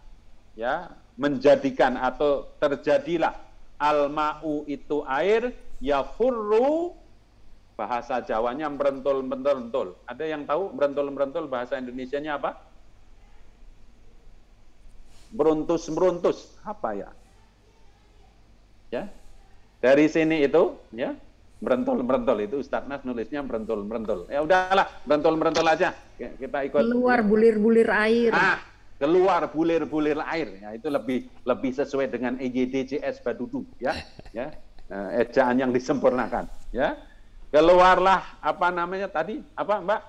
ya, menjadikan atau terjadilah al-ma'u, itu air, yafurru, bahasa Jawanya merentul-merentul. Ada yang tahu merentul-merentul bahasa Indonesianya apa? Meruntus-meruntus, apa ya? Ya. Dari sini itu, ya, merentul-merentul, itu Ustaz Nas nulisnya merentul-merentul. Ya udahlah, merentul-merentul aja. Kita ikut. Keluar bulir-bulir air. Keluar bulir-bulir air. Ya, itu lebih sesuai dengan EYDCS Badudu, ya. Ya. Ejaan yang disempurnakan, ya. Keluarlah tadi? Apa, Mbak?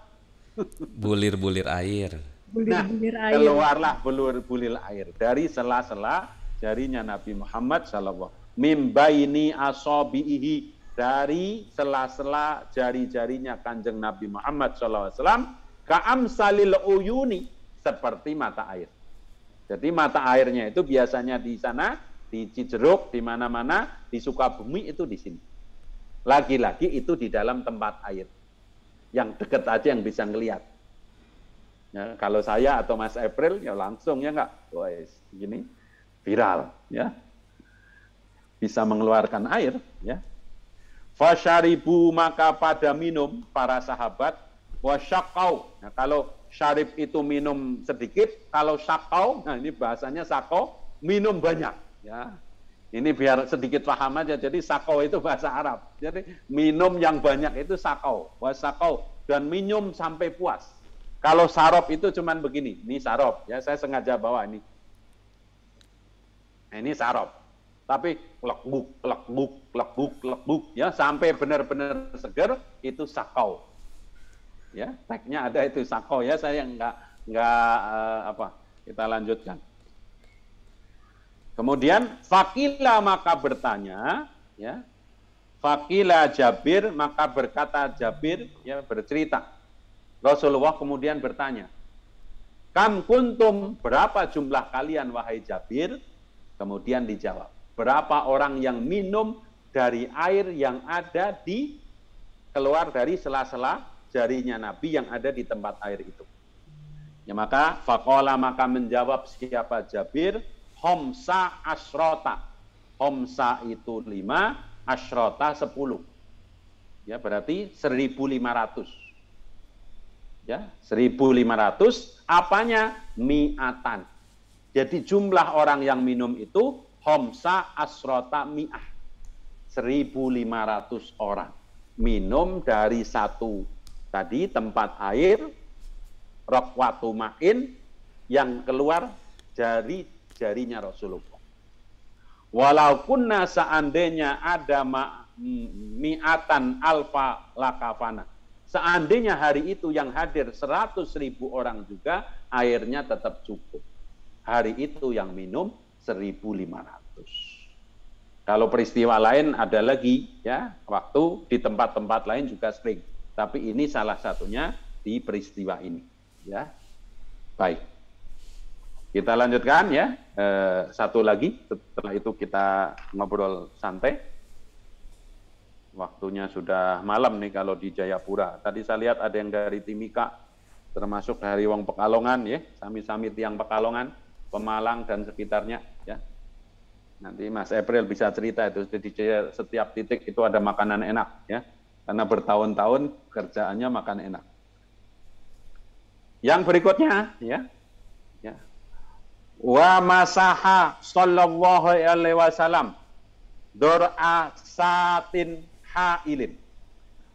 Bulir-bulir air. Bulir-bulir air. Keluarlah bulir-bulir air dari sela-sela jarinya Nabi Muhammad SAW. Mimbaini asobihi, dari sela-sela jari-jarinya Kanjeng Nabi Muhammad SAW. Ka'amsalil uyuni, seperti mata air. Jadi mata airnya itu biasanya di sana, di Cijeruk, di mana-mana, di Sukabumi itu di sini. Lagi-lagi itu di dalam tempat air. Yang dekat aja yang bisa ngelihat. Ya, kalau saya atau Mas April, ya langsung, ya enggak? Wes, gini, viral, ya. Bisa mengeluarkan air, ya. Fasyaribu, maka pada minum para sahabat, wasyakau. Nah, kalau syarib itu minum sedikit, kalau syakau, nah ini bahasanya sakau, minum banyak, ya. Ini biar sedikit paham aja. Jadi sakau itu bahasa Arab. Jadi minum yang banyak itu sakau, wasakau, dan minum sampai puas. Kalau sarop itu cuman begini, ini sarop, ya, saya sengaja bawa ini. Nah, ini sarop. Tapi lekbuk, ya, sampai benar-benar seger, itu sakau. Ya, tagnya ada itu sakau, ya, saya nggak kita lanjutkan. Kemudian fakila, maka bertanya, ya. Fakila Jabir, maka berkata Jabir, ya, bercerita. Rasulullah kemudian bertanya, kam kuntum, berapa jumlah kalian wahai Jabir? Kemudian dijawab, berapa orang yang minum dari air yang ada di, keluar dari sela-sela jarinya Nabi yang ada di tempat air itu. Ya, maka faqala, maka menjawab siapa Jabir, homsa asrota. Homsa itu 5, asrota 10. Ya, berarti 1.500. Ya, 1.500, apanya? Mi'atan. Jadi jumlah orang yang minum itu homsa asrota mi'ah. 1.500 orang minum dari satu tadi tempat air rokwatuma'in yang keluar jari-jarinya Rasulullah. Walaupun seandainya ada mi'atan alfa lakafana. Seandainya hari itu yang hadir 100.000 orang juga, airnya tetap cukup. Hari itu yang minum 1.500. Kalau peristiwa lain ada lagi, ya, waktu di tempat-tempat lain juga sering. Tapi ini salah satunya di peristiwa ini, ya. Baik. Kita lanjutkan ya. Satu lagi, setelah itu kita ngobrol santai. Waktunya sudah malam nih kalau di Jayapura. Tadi saya lihat ada yang dari Timika, termasuk dari Wong Pekalongan ya, sami-sami tiang Pekalongan, Pemalang dan sekitarnya ya. Nanti Mas April bisa cerita itu di setiap titik itu ada makanan enak ya. Karena bertahun-tahun kerjaannya makan enak. Yang berikutnya ya. Ya. Wa masaha sallallahu alaihi wasallam dor'a satin hailin.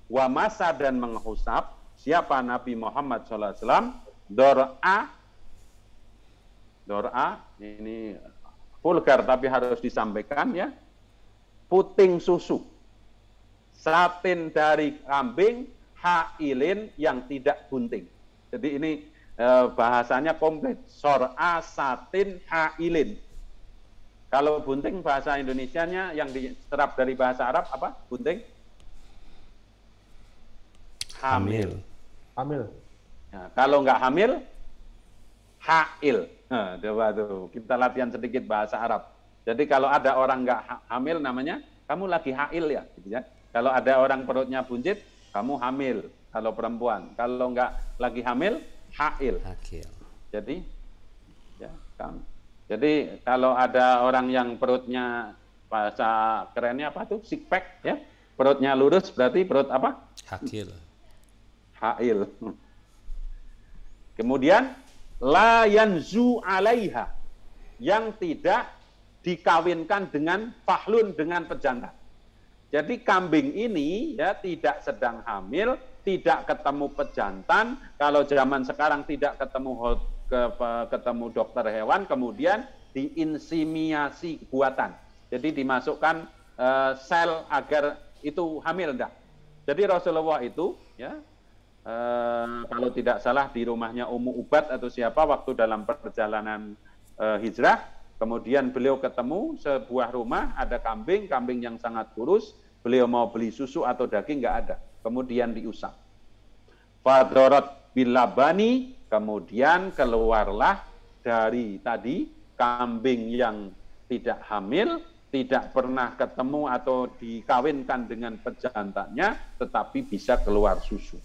Wa masa dan menghusap siapa Nabi Muhammad SAW dor'a ini vulgar tapi harus disampaikan ya, puting susu satin dari kambing hailin yang tidak bunting. Jadi ini bahasanya komplit, sor'a satin hailin. Kalau bunting bahasa Indonesianya yang diserap dari bahasa Arab apa? Bunting? Hamil. Hamil. Nah, kalau nggak hamil, hail. Nah, coba tuh kita latihan sedikit bahasa Arab. Jadi kalau ada orang nggak hamil namanya, kamu lagi hail ya, gitu ya. Kalau ada orang perutnya buncit, kamu hamil. Kalau perempuan, kalau nggak lagi hamil, hail. Jadi, ya, kamu. Jadi kalau ada orang yang perutnya bahasa kerennya apa tuh, six pack ya, perutnya lurus berarti perut apa? Hakil. Hail. Kemudian la yanzu alaiha, yang tidak dikawinkan dengan fahlun, dengan pejantan. Jadi kambing ini ya tidak sedang hamil, tidak ketemu pejantan. Kalau zaman sekarang tidak ketemu dokter hewan, kemudian diinseminasi buatan. Jadi dimasukkan sel agar itu hamil enggak. Jadi Rasulullah itu ya kalau tidak salah di rumahnya Ummu Ubad atau siapa waktu dalam perjalanan hijrah, kemudian beliau ketemu sebuah rumah ada kambing yang sangat kurus, beliau mau beli susu atau daging nggak ada, kemudian diusap. Fadharat bilabani, kemudian keluarlah dari tadi kambing yang tidak hamil, tidak pernah ketemu atau dikawinkan dengan pejantannya, tetapi bisa keluar susu.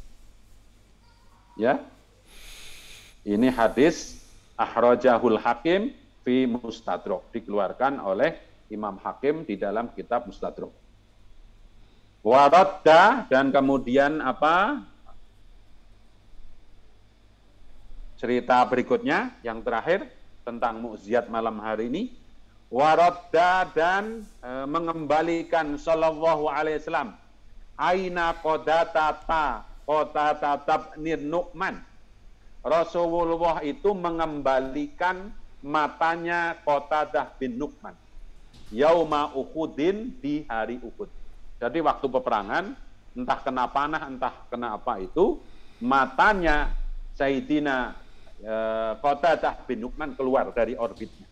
Ya, ini hadis akhrajahul Hakim fi Mustadrak, dikeluarkan oleh Imam Hakim di dalam kitab Mustadrak. Waradda, dan kemudian apa? Cerita berikutnya yang terakhir tentang mukjizat malam hari ini. Waradda, dan mengembalikan sallallahu alaihi wasallam aina qadata tabnir Nu'man. Rasulullah itu mengembalikan matanya Qatadah bin Nu'man yauma Uhudin, di hari Uhud. Jadi waktu peperangan, entah kena panah, entah kena apa itu, matanya Sayyidina Qatadah bin Nu'man keluar dari orbitnya.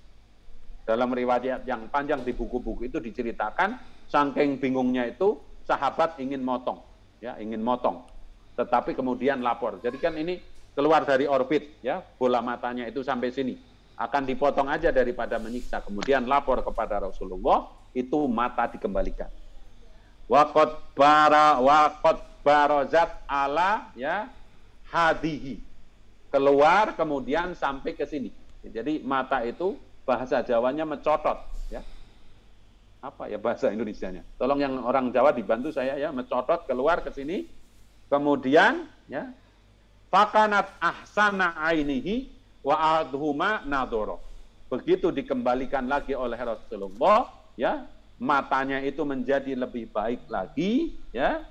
Dalam riwayat yang panjang di buku-buku itu diceritakan, saking bingungnya itu sahabat ingin motong, ya, ingin motong. Tetapi kemudian lapor. Jadi kan ini keluar dari orbit, ya, bola matanya itu sampai sini. Akan dipotong aja daripada menyiksa. Kemudian lapor kepada Rasulullah, itu mata dikembalikan. Waqad barazat ala ya hadihi. Keluar kemudian sampai ke sini. Jadi mata itu bahasa Jawanya mencotot, ya. Apa ya bahasa Indonesianya? Tolong yang orang Jawa dibantu saya ya, mencotot keluar ke sini. Kemudian ya, fakanat ahsana ainihi wa adhuma nadoro. Begitu dikembalikan lagi oleh Rasulullah, ya, matanya itu menjadi lebih baik lagi, ya.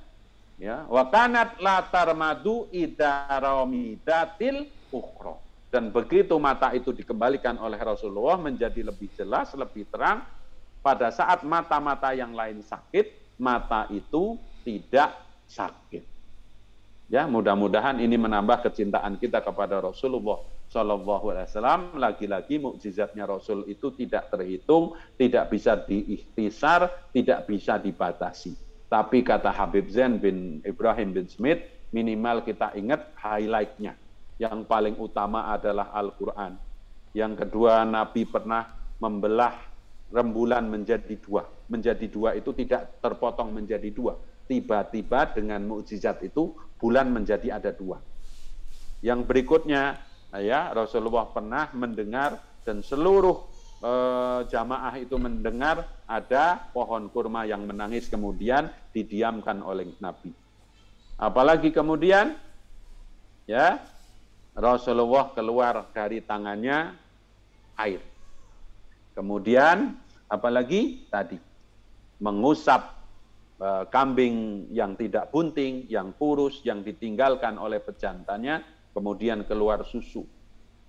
Ya, wa kanat la tarmadu idaramidatil ukhra. Dan begitu mata itu dikembalikan oleh Rasulullah menjadi lebih jelas, lebih terang. Pada saat mata-mata yang lain sakit, mata itu tidak sakit. Ya, mudah-mudahan ini menambah kecintaan kita kepada Rasulullah Shallallahu Alaihi Wasallam. Lagi-lagi mukjizatnya Rasul itu tidak terhitung, tidak bisa diikhtisar, tidak bisa dibatasi. Tapi kata Habib Zain bin Ibrahim bin Smith, minimal kita ingat highlight-nya. Yang paling utama adalah Al-Quran. Yang kedua, Nabi pernah membelah rembulan menjadi dua. Menjadi dua itu tidak terpotong menjadi dua. Tiba-tiba dengan mukjizat itu bulan menjadi ada dua. Yang berikutnya, ya, Rasulullah pernah mendengar dan seluruh jamaah itu mendengar ada pohon kurma yang menangis kemudian didiamkan oleh Nabi. Apalagi kemudian, ya, Rasulullah keluar dari tangannya air. Kemudian apalagi tadi mengusap kambing yang tidak bunting, yang kurus, yang ditinggalkan oleh pejantannya, kemudian keluar susu.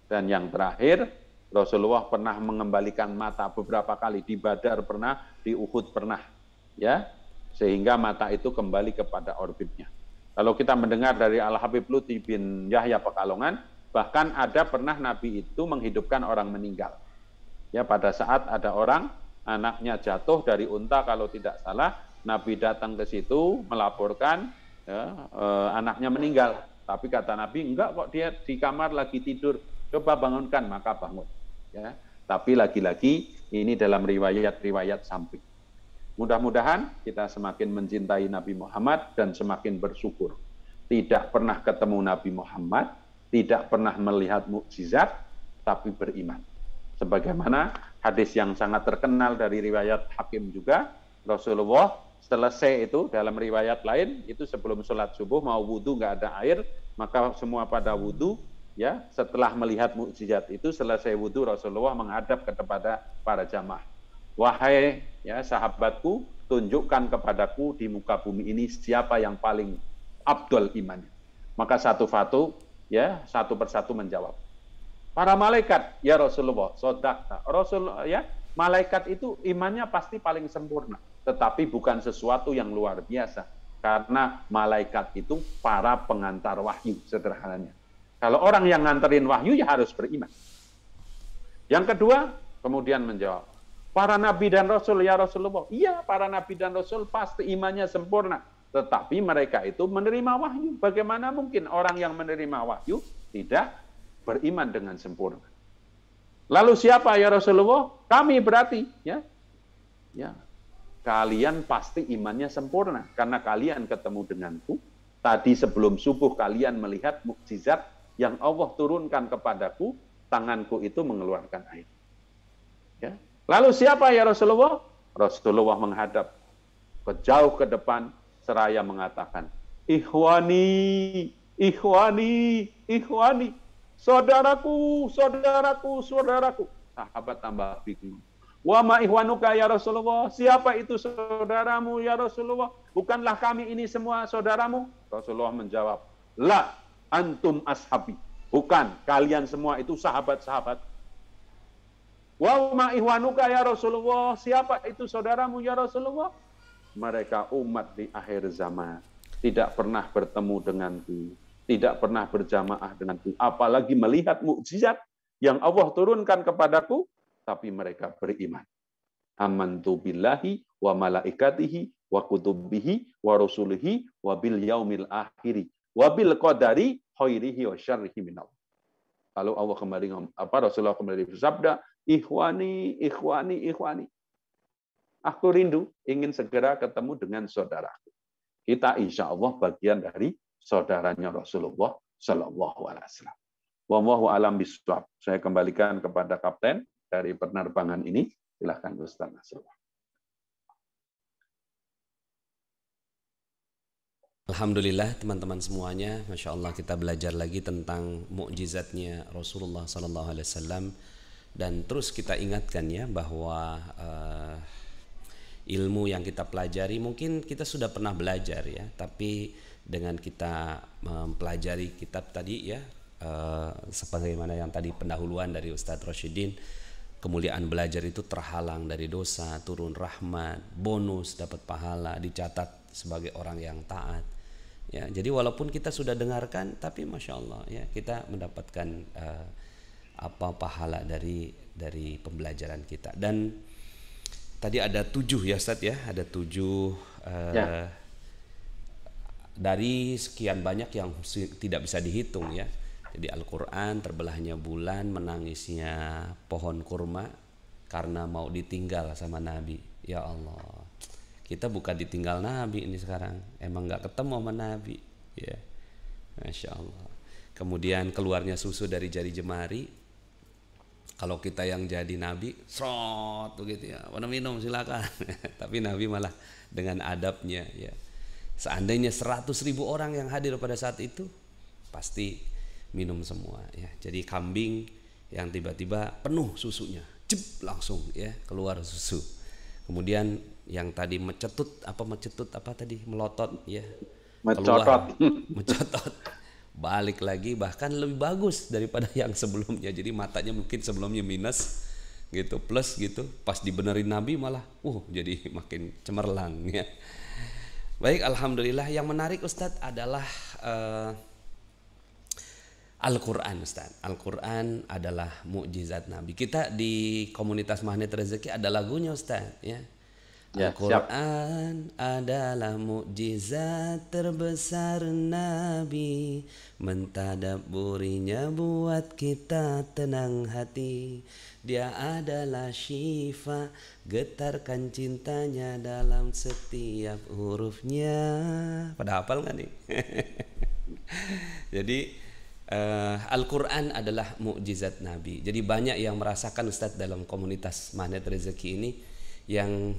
Dan yang terakhir, Rasulullah pernah mengembalikan mata beberapa kali, di Badar pernah, di Uhud pernah, ya, sehingga mata itu kembali kepada orbitnya. Kalau kita mendengar dari Al-Habib Luti bin Yahya Pekalongan, bahkan ada pernah Nabi itu menghidupkan orang meninggal. Ya, pada saat ada orang anaknya jatuh dari unta kalau tidak salah, Nabi datang ke situ melaporkan, ya, anaknya meninggal. Tapi kata Nabi, enggak kok, dia di kamar lagi tidur. Coba bangunkan, maka bangun. Ya. Tapi lagi-lagi ini dalam riwayat-riwayat samping. Mudah-mudahan kita semakin mencintai Nabi Muhammad dan semakin bersyukur. Tidak pernah ketemu Nabi Muhammad, tidak pernah melihat mukjizat, tapi beriman. Sebagaimana hadis yang sangat terkenal dari riwayat Hakim juga, Rasulullah selesai itu dalam riwayat lain, itu sebelum sholat subuh mau wudhu nggak ada air, maka semua pada wudhu, ya, setelah melihat mukjizat itu selesai wudhu Rasulullah menghadap kepada para jamaah. Wahai, ya, sahabatku, tunjukkan kepadaku di muka bumi ini siapa yang paling afdol imannya. Maka satu-satu, ya, satu persatu menjawab. Para malaikat, ya Rasulullah, sodakta. Ya, malaikat itu imannya pasti paling sempurna, tetapi bukan sesuatu yang luar biasa, karena malaikat itu para pengantar wahyu, sederhananya. Kalau orang yang nganterin wahyu ya harus beriman. Yang kedua, kemudian menjawab, para nabi dan rasul, ya Rasulullah. Iya, para nabi dan rasul pasti imannya sempurna, tetapi mereka itu menerima wahyu. Bagaimana mungkin orang yang menerima wahyu tidak beriman dengan sempurna? Lalu siapa, ya Rasulullah? Kami berarti, ya. Ya. Kalian pasti imannya sempurna karena kalian ketemu denganku. Tadi sebelum subuh kalian melihat mukjizat yang Allah turunkan kepadaku, tanganku itu mengeluarkan air. Ya. Lalu siapa, ya Rasulullah? Rasulullah menghadap jauh ke depan seraya mengatakan, ikhwani, ikhwani, ikhwani. Saudaraku, saudaraku, saudaraku. Sahabat tambah bingung. Wa ma ihwanuka ya Rasulullah. Siapa itu saudaramu ya Rasulullah? Bukanlah kami ini semua saudaramu? Rasulullah menjawab, la antum ashabi. Bukan, kalian semua itu sahabat-sahabat. Wa ma ihwanuka ya Rasulullah. Siapa itu saudaramu ya Rasulullah? Mereka umat di akhir zaman. Tidak pernah bertemu denganku, tidak pernah berjamaah denganku, apalagi melihat mukjizat yang Allah turunkan kepadaku, tapi mereka beriman. Amantu billahi wa malaikatihi wa kutubihi wa rusulihi wa bil yaumil akhiri wa bil qadari khairihi wa syarrihi minallah. Lalu Allah kembali Rasulullah kembali bersabda, ikhwani, ikhwani, ikhwani. Aku rindu ingin segera ketemu dengan saudaraku. Kita insya Allah bagian dari saudaranya Rasulullah Shallallahu Alaihi Wasallam. Wallahu alam bisawab. Saya kembalikan kepada kapten dari penerbangan ini. Silahkan Ustaz Nasrullah. Alhamdulillah teman-teman semuanya, Masya Allah kita belajar lagi tentang mukjizatnya Rasulullah Sallallahu Alaihi Wasallam, dan terus kita ingatkan ya bahwa ilmu yang kita pelajari mungkin kita sudah pernah belajar ya, tapi dengan kita mempelajari kitab tadi ya, sebagaimana yang tadi pendahuluan dari Ustadz Rosyidin, kemuliaan belajar itu terhalang dari dosa, turun rahmat, bonus dapat pahala, dicatat sebagai orang yang taat. Ya, jadi walaupun kita sudah dengarkan, tapi masya Allah ya kita mendapatkan pahala dari pembelajaran kita. Dan tadi ada 7 ya Ustaz ya, ada 7 dari sekian banyak yang tidak bisa dihitung ya. Jadi Al-Quran, terbelahnya bulan, menangisnya pohon kurma karena mau ditinggal sama Nabi. Ya Allah, kita bukan ditinggal Nabi ini sekarang, emang nggak ketemu sama Nabi ya. Masya Allah. Kemudian keluarnya susu dari jari jemari. Kalau kita yang jadi Nabi, srot begitu ya, mau minum silakan. Tapi Nabi malah dengan adabnya ya. Seandainya 100.000 orang yang hadir pada saat itu, pasti minum semua ya. Jadi kambing yang tiba-tiba penuh susunya, jep langsung ya keluar susu. Kemudian yang tadi melotot ya, keluar mencotot, balik lagi bahkan lebih bagus daripada yang sebelumnya. Jadi matanya mungkin sebelumnya minus gitu, plus gitu, pas dibenerin Nabi malah jadi makin cemerlang ya. Baik, alhamdulillah. Yang menarik Ustadz adalah Al-Quran Ustaz. Al-Quran adalah mukjizat Nabi. Kita di komunitas Magnet Rezeki ada lagunya Ustaz ya. Al-Quran adalah mukjizat terbesar Nabi, mentadabburinya buat kita tenang hati. Dia adalah syifa, getarkan cintanya dalam setiap hurufnya. Pada hafal nggak nih? Jadi Al-Quran adalah mukjizat Nabi. Jadi banyak yang merasakan Ustadz dalam komunitas Magnet Rezeki ini, yang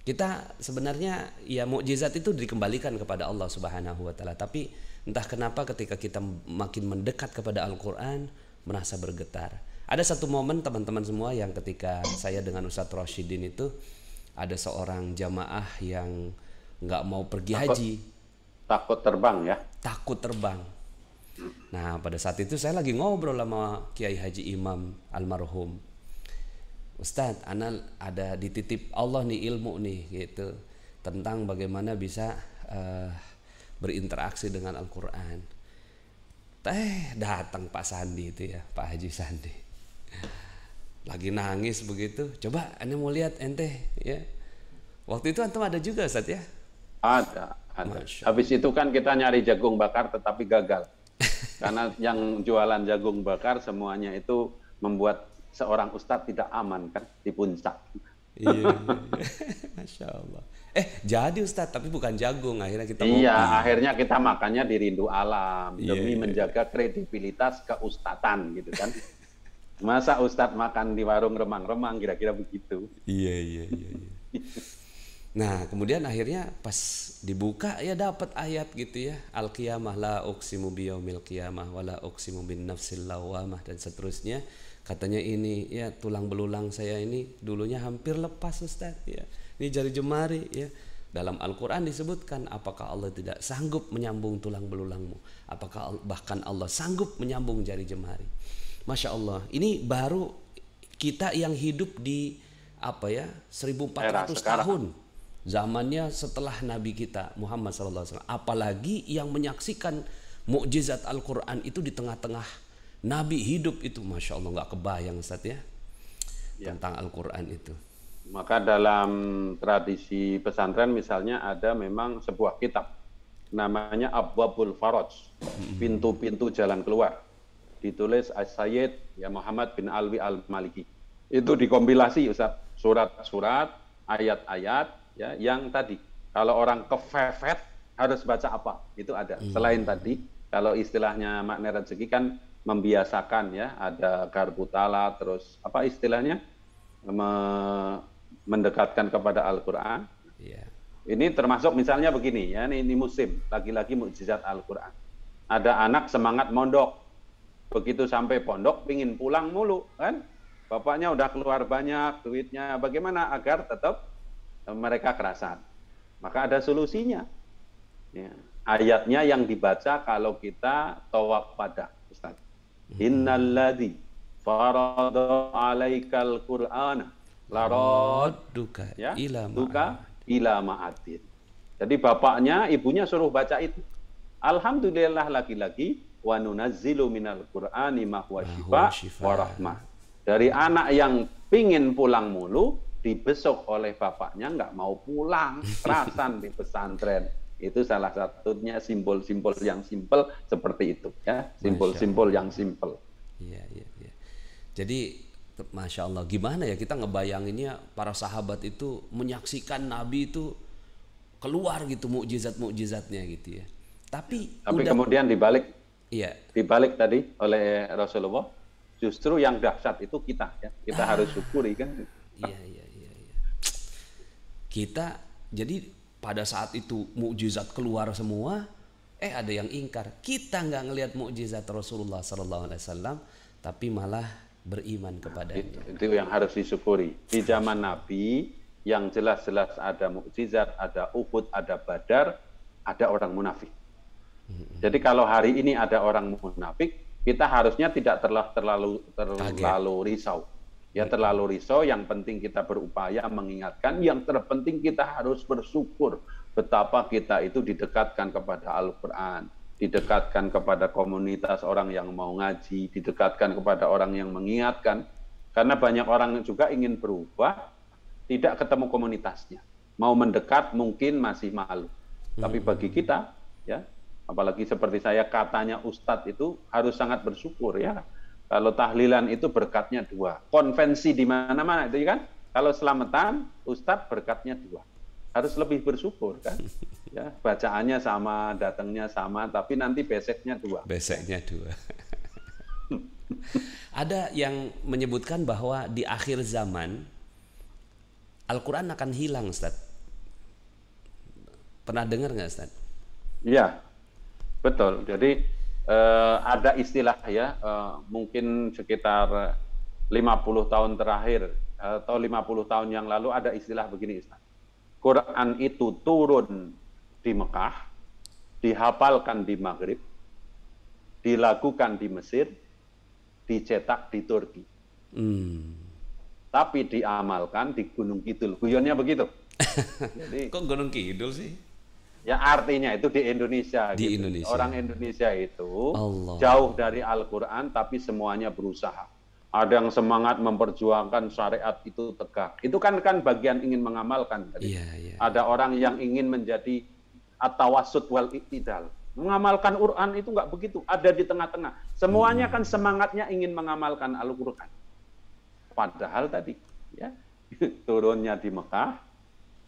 kita sebenarnya ya mukjizat itu dikembalikan kepada Allah Subhanahu wa taala, tapi entah kenapa ketika kita makin mendekat kepada Al-Quran merasa bergetar. Ada satu momen teman-teman semua yang ketika saya dengan Ustadz Roshidin itu, ada seorang jamaah yang nggak mau pergi haji. Takut terbang ya? Takut terbang. Nah pada saat itu saya lagi ngobrol sama Kiai Haji Imam almarhum. Ustadz, ana ada dititip Allah nih ilmu nih gitu, tentang bagaimana bisa berinteraksi dengan Al-Quran. Datang Pak Sandi itu ya, Pak Haji Sandi. Lagi nangis begitu. Coba ane mau lihat ente ya. Waktu itu antum ada juga Ustadz ya? Ada. Habis itu kan kita nyari jagung bakar tetapi gagal. Karena yang jualan jagung bakar semuanya itu membuat seorang ustadz tidak aman kan di puncak. Iya. Masya Allah. Jadi Ustadz, tapi bukan jagung, akhirnya kita ngopi. Iya, akhirnya kita makannya di Rindu Alam demi menjaga kredibilitas keustatan gitu kan. Masa ustadz makan di warung remang-remang, kira-kira begitu. Iya. Nah, kemudian akhirnya pas dibuka ya dapat ayat gitu ya. Al-qiyamah la uqsimu biyaumil qiyamah wa la uqsimu bin nafsil lawamah dan seterusnya. Katanya ini ya tulang belulang saya ini dulunya hampir lepas Ustaz ya. Ini jari jemari ya. Dalam Al-Quran disebutkan, apakah Allah tidak sanggup menyambung tulang belulangmu? Apakah bahkan Allah sanggup menyambung jari jemari? Masya Allah, ini baru kita yang hidup di 1400 tahun. Zamannya setelah Nabi kita Muhammad SAW. Apalagi yang menyaksikan mukjizat Al-Quran itu di tengah-tengah Nabi hidup itu, Masya Allah, nggak kebayang Ustaz ya tentang Al-Quran itu. Maka dalam tradisi pesantren misalnya ada memang sebuah kitab namanya Abwabul Faraj, pintu-pintu jalan keluar, ditulis As-Sayyid ya Muhammad bin Alwi Al-Maliki. Itu dikompilasi Ustaz, surat-surat, ayat-ayat ya yang tadi kalau orang kefefet harus baca apa itu ada. Selain tadi kalau istilahnya Magnet Rezeki kan membiasakan ya, ada garbutala, terus apa istilahnya mendekatkan kepada Al-Quran. Ini termasuk misalnya begini ya, ini musim lagi-lagi mukjizat Al-Quran. Ada anak semangat mondok, begitu sampai pondok pingin pulang mulu kan, bapaknya udah keluar banyak duitnya, bagaimana agar tetap mereka kerasan? Maka ada solusinya ya. Ayatnya yang dibaca kalau kita tawaf pada Ustaz. Innalladzi farada alaikal Qur'ana Radduka ya ila duka ila ma'adin. Jadi bapaknya, ibunya suruh baca itu. Alhamdulillah lagi-lagi wa nunazzilu minal Qur'ani ma huwa syifa wa rahmah. Dari anak yang pingin pulang mulu, dibesok oleh bapaknya nggak mau pulang, kerasan di pesantren. Itu salah satunya simbol-simbol yang simpel seperti itu ya, simbol-simbol yang simpel. Iya, iya, iya. Jadi Masya Allah, gimana ya kita ngebayanginnya para sahabat itu menyaksikan Nabi itu keluar gitu mukjizat-mukjizatnya gitu ya. Tapi kemudian iya. dibalik tadi oleh Rasulullah, justru yang dahsyat itu kita ya. Kita harus syukuri kan. Iya. Kita jadi pada saat itu mukjizat keluar semua, ada yang ingkar. Kita nggak ngelihat mukjizat Rasulullah SAW, tapi malah beriman kepadanya. Itu yang harus disyukuri. Di zaman Nabi yang jelas-jelas ada mukjizat, ada Uhud, ada Badar, ada orang munafik. Jadi kalau hari ini ada orang munafik, kita harusnya tidak terlalu risau. Ya terlalu risau, yang penting kita berupaya mengingatkan, yang terpenting kita harus bersyukur betapa kita itu didekatkan kepada Al-Quran, didekatkan kepada komunitas orang yang mau ngaji, didekatkan kepada orang yang mengingatkan. Karena banyak orang juga ingin berubah, tidak ketemu komunitasnya. Mau mendekat mungkin masih malu. Tapi bagi kita, ya, apalagi seperti saya katanya Ustadz itu harus sangat bersyukur ya. Kalau tahlilan itu berkatnya 2. Konvensi di mana-mana itu kan. Kalau selamatan, Ustadz berkatnya 2. Harus lebih bersyukur kan. Ya, bacaannya sama, datangnya sama, tapi nanti beseknya 2. Beseknya 2. Ada yang menyebutkan bahwa di akhir zaman Al-Quran akan hilang, Ustadz. Pernah dengar nggak, Ustadz? Iya, betul. Jadi ada istilah ya, mungkin sekitar 50 tahun terakhir atau 50 tahun yang lalu ada istilah begini, Ustaz. Quran itu turun di Mekah, dihafalkan di Maghrib, dilakukan di Mesir, dicetak di Turki. Tapi diamalkan di Gunung Kidul. Guyonnya begitu. Jadi, kok Gunung Kidul sih? Ya artinya itu di Indonesia. Di gitu. Indonesia. Orang Indonesia itu Allah. jauh dari Al-Quran tapi semuanya berusaha. Ada yang semangat memperjuangkan syariat itu tegak. Itu kan bagian ingin mengamalkan. Iya. Ada orang yang ingin menjadi at-tawassut wal iktidal. Mengamalkan Quran itu nggak begitu. Ada di tengah-tengah. Semuanya kan semangatnya ingin mengamalkan Al-Quran. Padahal tadi ya turunnya di Mekah,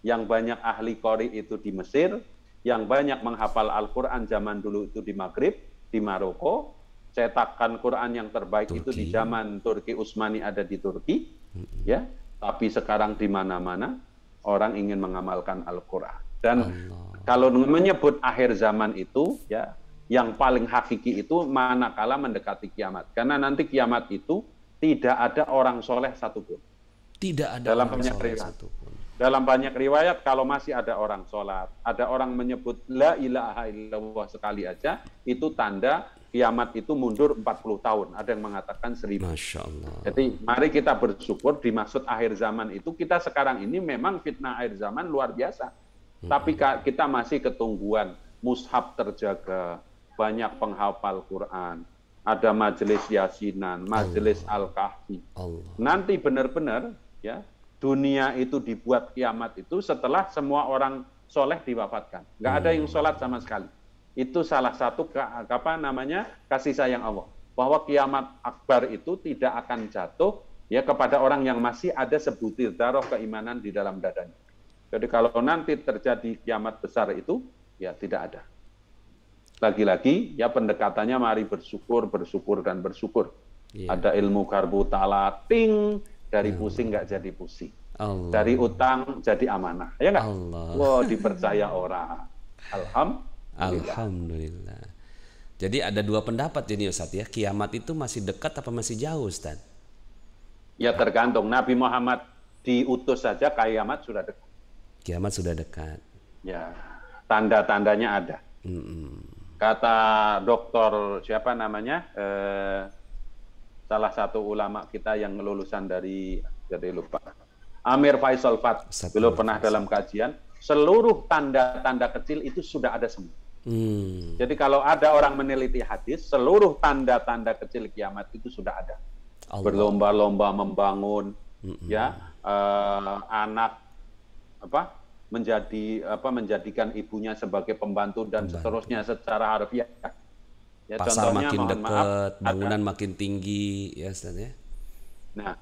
yang banyak ahli qori itu di Mesir, yang banyak menghafal Al-Quran zaman dulu itu di Maghrib, di Maroko, cetakan Quran yang terbaik Turki. Itu di zaman Turki Utsmani ada di Turki, ya. Tapi sekarang di mana-mana orang ingin mengamalkan Al-Quran. Dan kalau menyebut akhir zaman itu, ya, yang paling hakiki itu manakala mendekati kiamat. Karena nanti kiamat itu tidak ada orang soleh satupun. Tidak ada dalam orang banyak soleh riwayat. satupun. Dalam banyak riwayat, kalau masih ada orang sholat, ada orang menyebut la ilaha illallah sekali aja, itu tanda kiamat itu mundur 40 tahun. Ada yang mengatakan 1000. Masya Allah. Jadi mari kita bersyukur dimaksud akhir zaman itu, kita sekarang ini memang fitnah akhir zaman luar biasa. Tapi kita masih ketungguan, mushaf terjaga, banyak penghafal Quran, ada majelis yasinan, majelis Al-Kahfi. Nanti benar-benar ya, dunia itu dibuat kiamat itu setelah semua orang soleh diwafatkan. Nggak ada yang sholat sama sekali. Itu salah satu kasih sayang Allah. Bahwa kiamat akbar itu tidak akan jatuh ya kepada orang yang masih ada sebutir darah keimanan di dalam dadanya. Jadi kalau nanti terjadi kiamat besar itu, ya tidak ada. Lagi-lagi ya pendekatannya mari bersyukur, dan bersyukur. Ada ilmu karbu ta'ala, ting, dari pusing nggak jadi pusing. Dari utang jadi amanah. Ya nggak? Wow, dipercaya orang. Alhamdulillah. Jadi ada 2 pendapat ini Ustaz ya. Kiamat itu masih dekat apa masih jauh, Ustaz? Ya tergantung. Nabi Muhammad diutus saja kiamat sudah dekat. Kiamat sudah dekat. Ya, tanda-tandanya ada. Kata dokter siapa namanya? salah satu ulama kita yang lulusan dari lupa. Amir Faisal Fat, beliau pernah dalam kajian, seluruh tanda-tanda kecil itu sudah ada semua. Jadi kalau ada orang meneliti hadis, seluruh tanda-tanda kecil kiamat itu sudah ada. Berlomba-lomba membangun, ya anak menjadikan ibunya sebagai pembantu dan seterusnya secara harfiah. Ya, pasar contohnya, makin dekat, bangunan ada, makin tinggi, ya Ustaz ya. Nah,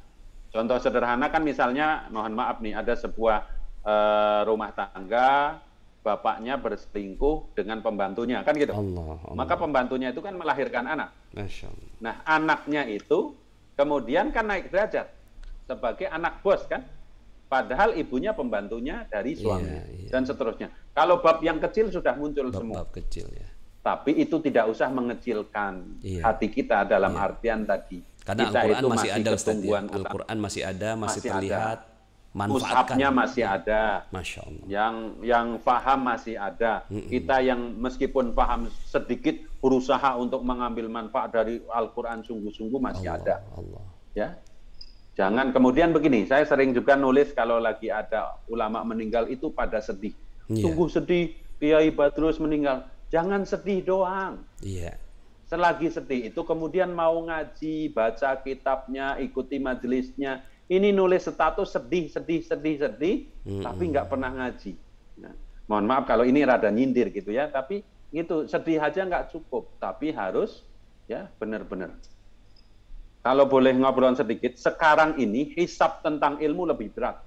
contoh sederhana kan misalnya, mohon maaf nih, ada sebuah rumah tangga, bapaknya berselingkuh dengan pembantunya, kan gitu. Allah. Maka pembantunya itu kan melahirkan anak. Masya Allah. Nah, anaknya itu kemudian kan naik derajat sebagai anak bos kan. Padahal ibunya pembantunya dari suami dan seterusnya. Kalau bab yang kecil sudah muncul semua. Bab kecil ya. Tapi itu tidak usah mengecilkan hati kita dalam artian tadi. Karena kita Al-Quran itu masih ada Ustaz ya. ketumbuhan Al-Quran masih ada, masih terlihat. ada. Manfaatkan. Mushafnya masih ada. Masya Allah. Yang paham masih ada. Kita yang meskipun paham sedikit berusaha untuk mengambil manfaat dari Al-Quran sungguh-sungguh masih ada. Allah. Ya. Jangan kemudian begini, saya sering juga nulis kalau lagi ada ulama meninggal itu pada sedih. Sungguh sedih, Kiai Badrus meninggal. Jangan sedih doang. Iya. Selagi sedih itu kemudian mau ngaji, baca kitabnya, ikuti majelisnya. Ini nulis status sedih, tapi nggak pernah ngaji. Nah, mohon maaf kalau ini rada nyindir gitu ya, tapi itu sedih aja nggak cukup, tapi harus ya benar-benar. Kalau boleh ngobrol sedikit, sekarang ini hisab tentang ilmu lebih berat.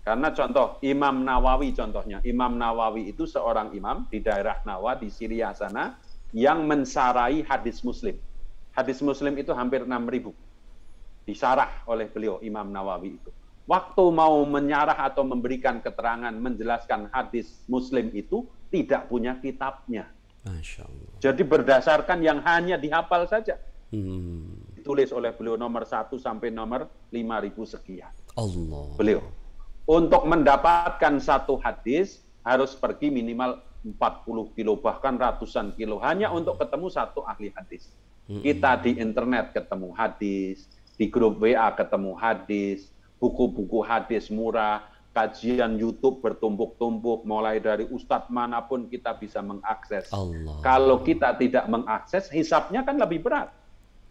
Karena contoh Imam Nawawi contohnya, Imam Nawawi itu seorang imam di daerah Nawa di Syria sana yang mensarai hadis Muslim. Hadis Muslim itu hampir 6.000. Disarah oleh beliau Imam Nawawi itu. Waktu mau menyarah atau memberikan keterangan menjelaskan hadis Muslim itu tidak punya kitabnya. Masya Allah. Jadi berdasarkan yang hanya dihafal saja. Ditulis oleh beliau nomor 1 sampai nomor 5.000 sekian. Allah. Beliau. Untuk mendapatkan satu hadis harus pergi minimal 40 kilo bahkan ratusan kilo hanya untuk ketemu satu ahli hadis. Kita di internet ketemu hadis, di grup WA ketemu hadis, buku-buku hadis murah, kajian YouTube bertumpuk-tumpuk, mulai dari ustadz manapun kita bisa mengakses. Allah. Kalau kita tidak mengakses, hisapnya kan lebih berat.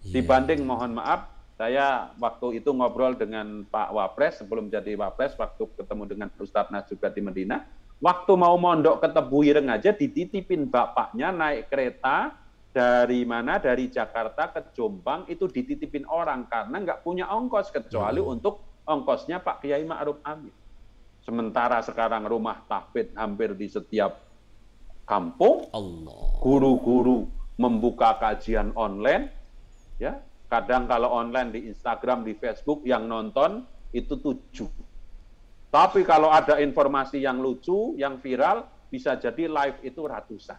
Dibanding, mohon maaf, saya waktu itu ngobrol dengan Pak Wapres, sebelum jadi Wapres, waktu ketemu dengan Ustadz Nas juga di Medina, waktu mau mondok ke Tebu Ireng aja, dititipin bapaknya naik kereta, dari mana? Dari Jakarta ke Jombang, itu dititipin orang, karena nggak punya ongkos, kecuali untuk ongkosnya Pak Kiai Ma'ruf Amin. Sementara sekarang rumah tahfidz hampir di setiap kampung, guru-guru membuka kajian online, ya. Kadang kalau online di Instagram, di Facebook, yang nonton itu 7. Tapi kalau ada informasi yang lucu, yang viral, bisa jadi live itu ratusan.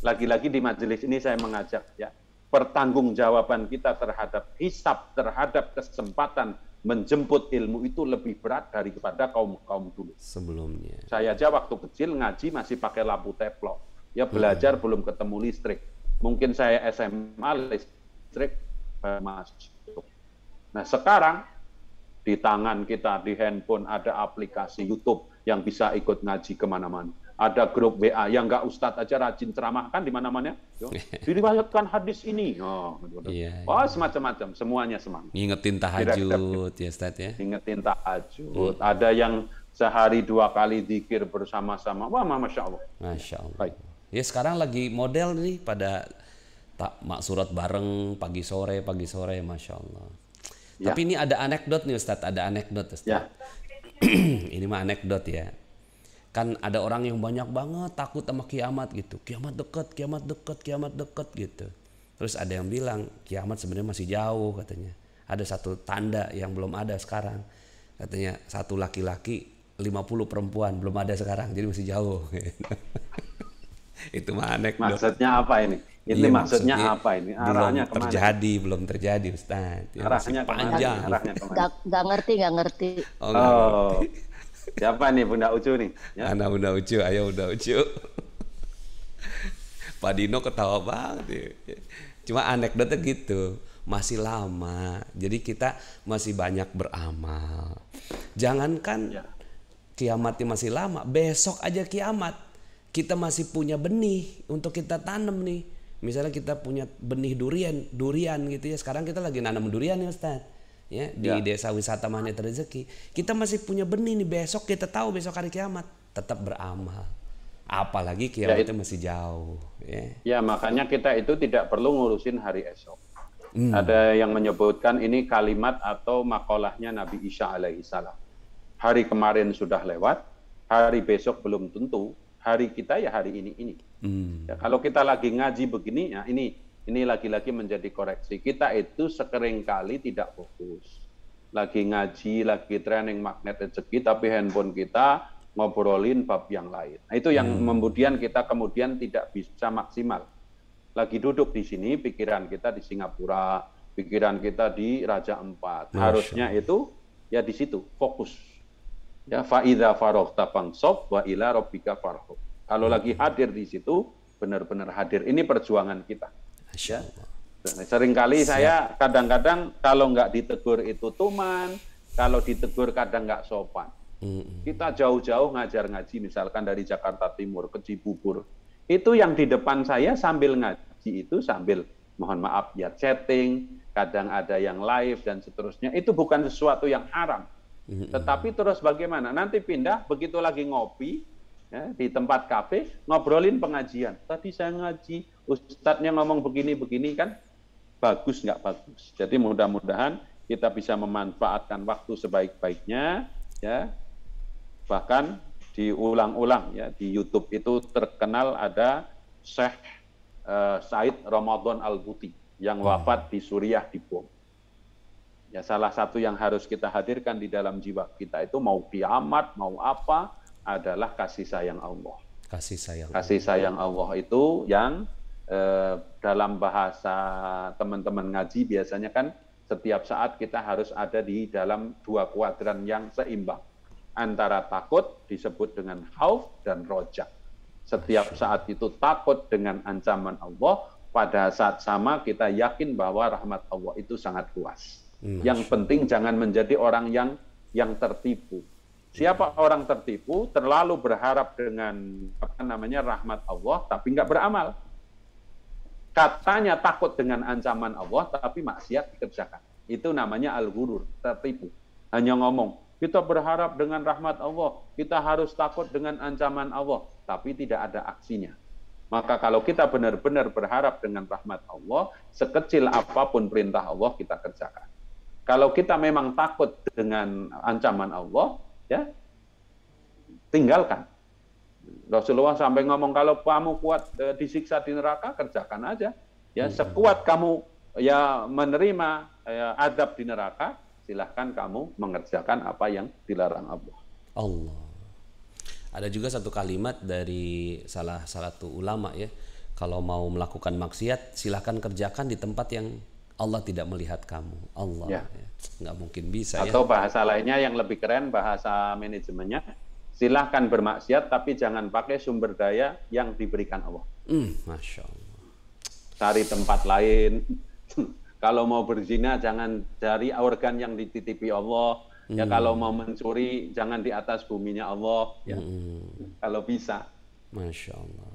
Lagi-lagi di majelis ini saya mengajak, ya, pertanggungjawaban kita terhadap hisab, terhadap kesempatan menjemput ilmu itu lebih berat daripada kaum dulu. Sebelumnya. Saya aja waktu kecil ngaji masih pakai lampu teplok. Ya belajar belum ketemu listrik. Mungkin saya SMA listrik masuk. Nah sekarang di tangan kita, di handphone ada aplikasi YouTube yang bisa ikut ngaji kemana-mana. Ada grup WA yang nggak ustadz aja rajin ceramah kan di mana-mana. Diriwayatkan hadis ini. Semacam-macam, semuanya semangat. Ngingetin tahajud ya Ustadz ya. Ngingetin tahajud. Ada yang sehari 2 kali zikir bersama-sama. Wah, masya Allah. Masya Allah. Baik. Ya sekarang lagi model nih pada maksurat bareng pagi sore, masya Allah. Ya. Tapi ini ada anekdot nih Ustadz, ada anekdot Ustadz. Ya. Ini mah anekdot ya. Kan ada orang yang banyak banget takut sama kiamat gitu. Kiamat dekat gitu. Terus ada yang bilang kiamat sebenarnya masih jauh katanya. Ada satu tanda yang belum ada sekarang. Katanya satu laki-laki 50 perempuan belum ada sekarang, jadi masih jauh. Itu mah anekdot. Maksudnya apa ini? Ini maksudnya apa ini? Arahnya kemana? Belum terjadi Ustaz. Ya, arahnya panjang. Nggak ngerti. Oh. Siapa nih Bunda Ucu nih? Ya? Anak Bunda Ucu, ayo Bunda Ucu. Pak Dino ketawa banget. Ya. Cuma anekdotnya gitu. masih lama. Jadi kita masih banyak beramal. Jangankan kiamatnya masih lama, besok aja kiamat. Kita masih punya benih untuk kita tanam nih. Misalnya kita punya benih durian gitu ya. Sekarang kita lagi nanam durian ya Ustaz. Ya, di desa wisata Magnet Rezeki. Kita masih punya benih nih, besok kita tahu besok hari kiamat, tetap beramal. Apalagi kiamatnya masih jauh. Ya, makanya kita itu tidak perlu ngurusin hari esok. Ada yang menyebutkan ini kalimat atau makolahnya Nabi Isa alaihissalam. Hari kemarin sudah lewat, hari besok belum tentu, hari kita ya hari ini. Ya, kalau kita lagi ngaji begini, ya ini lagi-lagi menjadi koreksi. Kita itu sekeringkali tidak fokus. Lagi ngaji, lagi training Magnet Rezeki, tapi handphone kita ngobrolin bab yang lain. Nah, itu yang kemudian kita tidak bisa maksimal. Lagi duduk di sini, pikiran kita di Singapura, pikiran kita di Raja Ampat. Harusnya itu ya di situ, fokus. Ya, fa'idha faroghta fansab wa ila rabbika farghab. Kalau lagi hadir di situ, benar-benar hadir. Ini perjuangan kita. Ya. Seringkali saya kadang-kadang kalau nggak ditegur itu tuman, kalau ditegur kadang nggak sopan. Kita jauh-jauh ngajar ngaji, misalkan dari Jakarta Timur ke Cibubur. Itu yang di depan saya sambil ngaji itu sambil mohon maaf ya chatting, kadang ada yang live dan seterusnya. Itu bukan sesuatu yang haram. Tetapi terus bagaimana? Nanti pindah begitu lagi ngopi ya, di tempat kafe ngobrolin pengajian. Tadi saya ngaji, ustadznya ngomong begini-begini kan bagus nggak bagus. Jadi mudah-mudahan kita bisa memanfaatkan waktu sebaik-baiknya ya. Bahkan diulang-ulang ya di YouTube itu terkenal ada Syekh Said Ramadan Al-Buti yang wafat di Suriah di bom. Ya, salah satu yang harus kita hadirkan di dalam jiwa kita itu mau kiamat, mau apa adalah kasih sayang Allah. Kasih sayang Allah itu yang dalam bahasa teman-teman ngaji biasanya kan setiap saat kita harus ada di dalam dua kuadran yang seimbang. Antara takut disebut dengan khauf dan roja. Setiap saat itu takut dengan ancaman Allah, pada saat sama kita yakin bahwa rahmat Allah itu sangat luas. Yang penting jangan menjadi orang yang tertipu. Siapa orang tertipu, terlalu berharap dengan rahmat Allah, tapi nggak beramal. Katanya takut dengan ancaman Allah, tapi maksiat dikerjakan. Itu namanya al-ghurur, tertipu. Hanya ngomong, kita berharap dengan rahmat Allah, kita harus takut dengan ancaman Allah, tapi tidak ada aksinya. Maka kalau kita benar-benar berharap dengan rahmat Allah, sekecil apapun perintah Allah kita kerjakan. Kalau kita memang takut dengan ancaman Allah, ya tinggalkan. Rasulullah sampai ngomong kalau kamu kuat disiksa di neraka, kerjakan aja. Ya sekuat kamu ya menerima adab di neraka, silahkan kamu mengerjakan apa yang dilarang Allah. Ada juga satu kalimat dari salah satu ulama ya, kalau mau melakukan maksiat silahkan kerjakan di tempat yang Allah tidak melihat kamu. Allah ya. Nggak mungkin bisa. Atau bahasa lainnya yang lebih keren, bahasa manajemennya, silahkan bermaksiat tapi jangan pakai sumber daya yang diberikan Allah. Masya Allah. Cari tempat lain. Kalau mau berzina jangan cari organ yang dititipi Allah. Ya kalau mau mencuri jangan di atas buminya Allah. Ya. Kalau bisa. Masya Allah.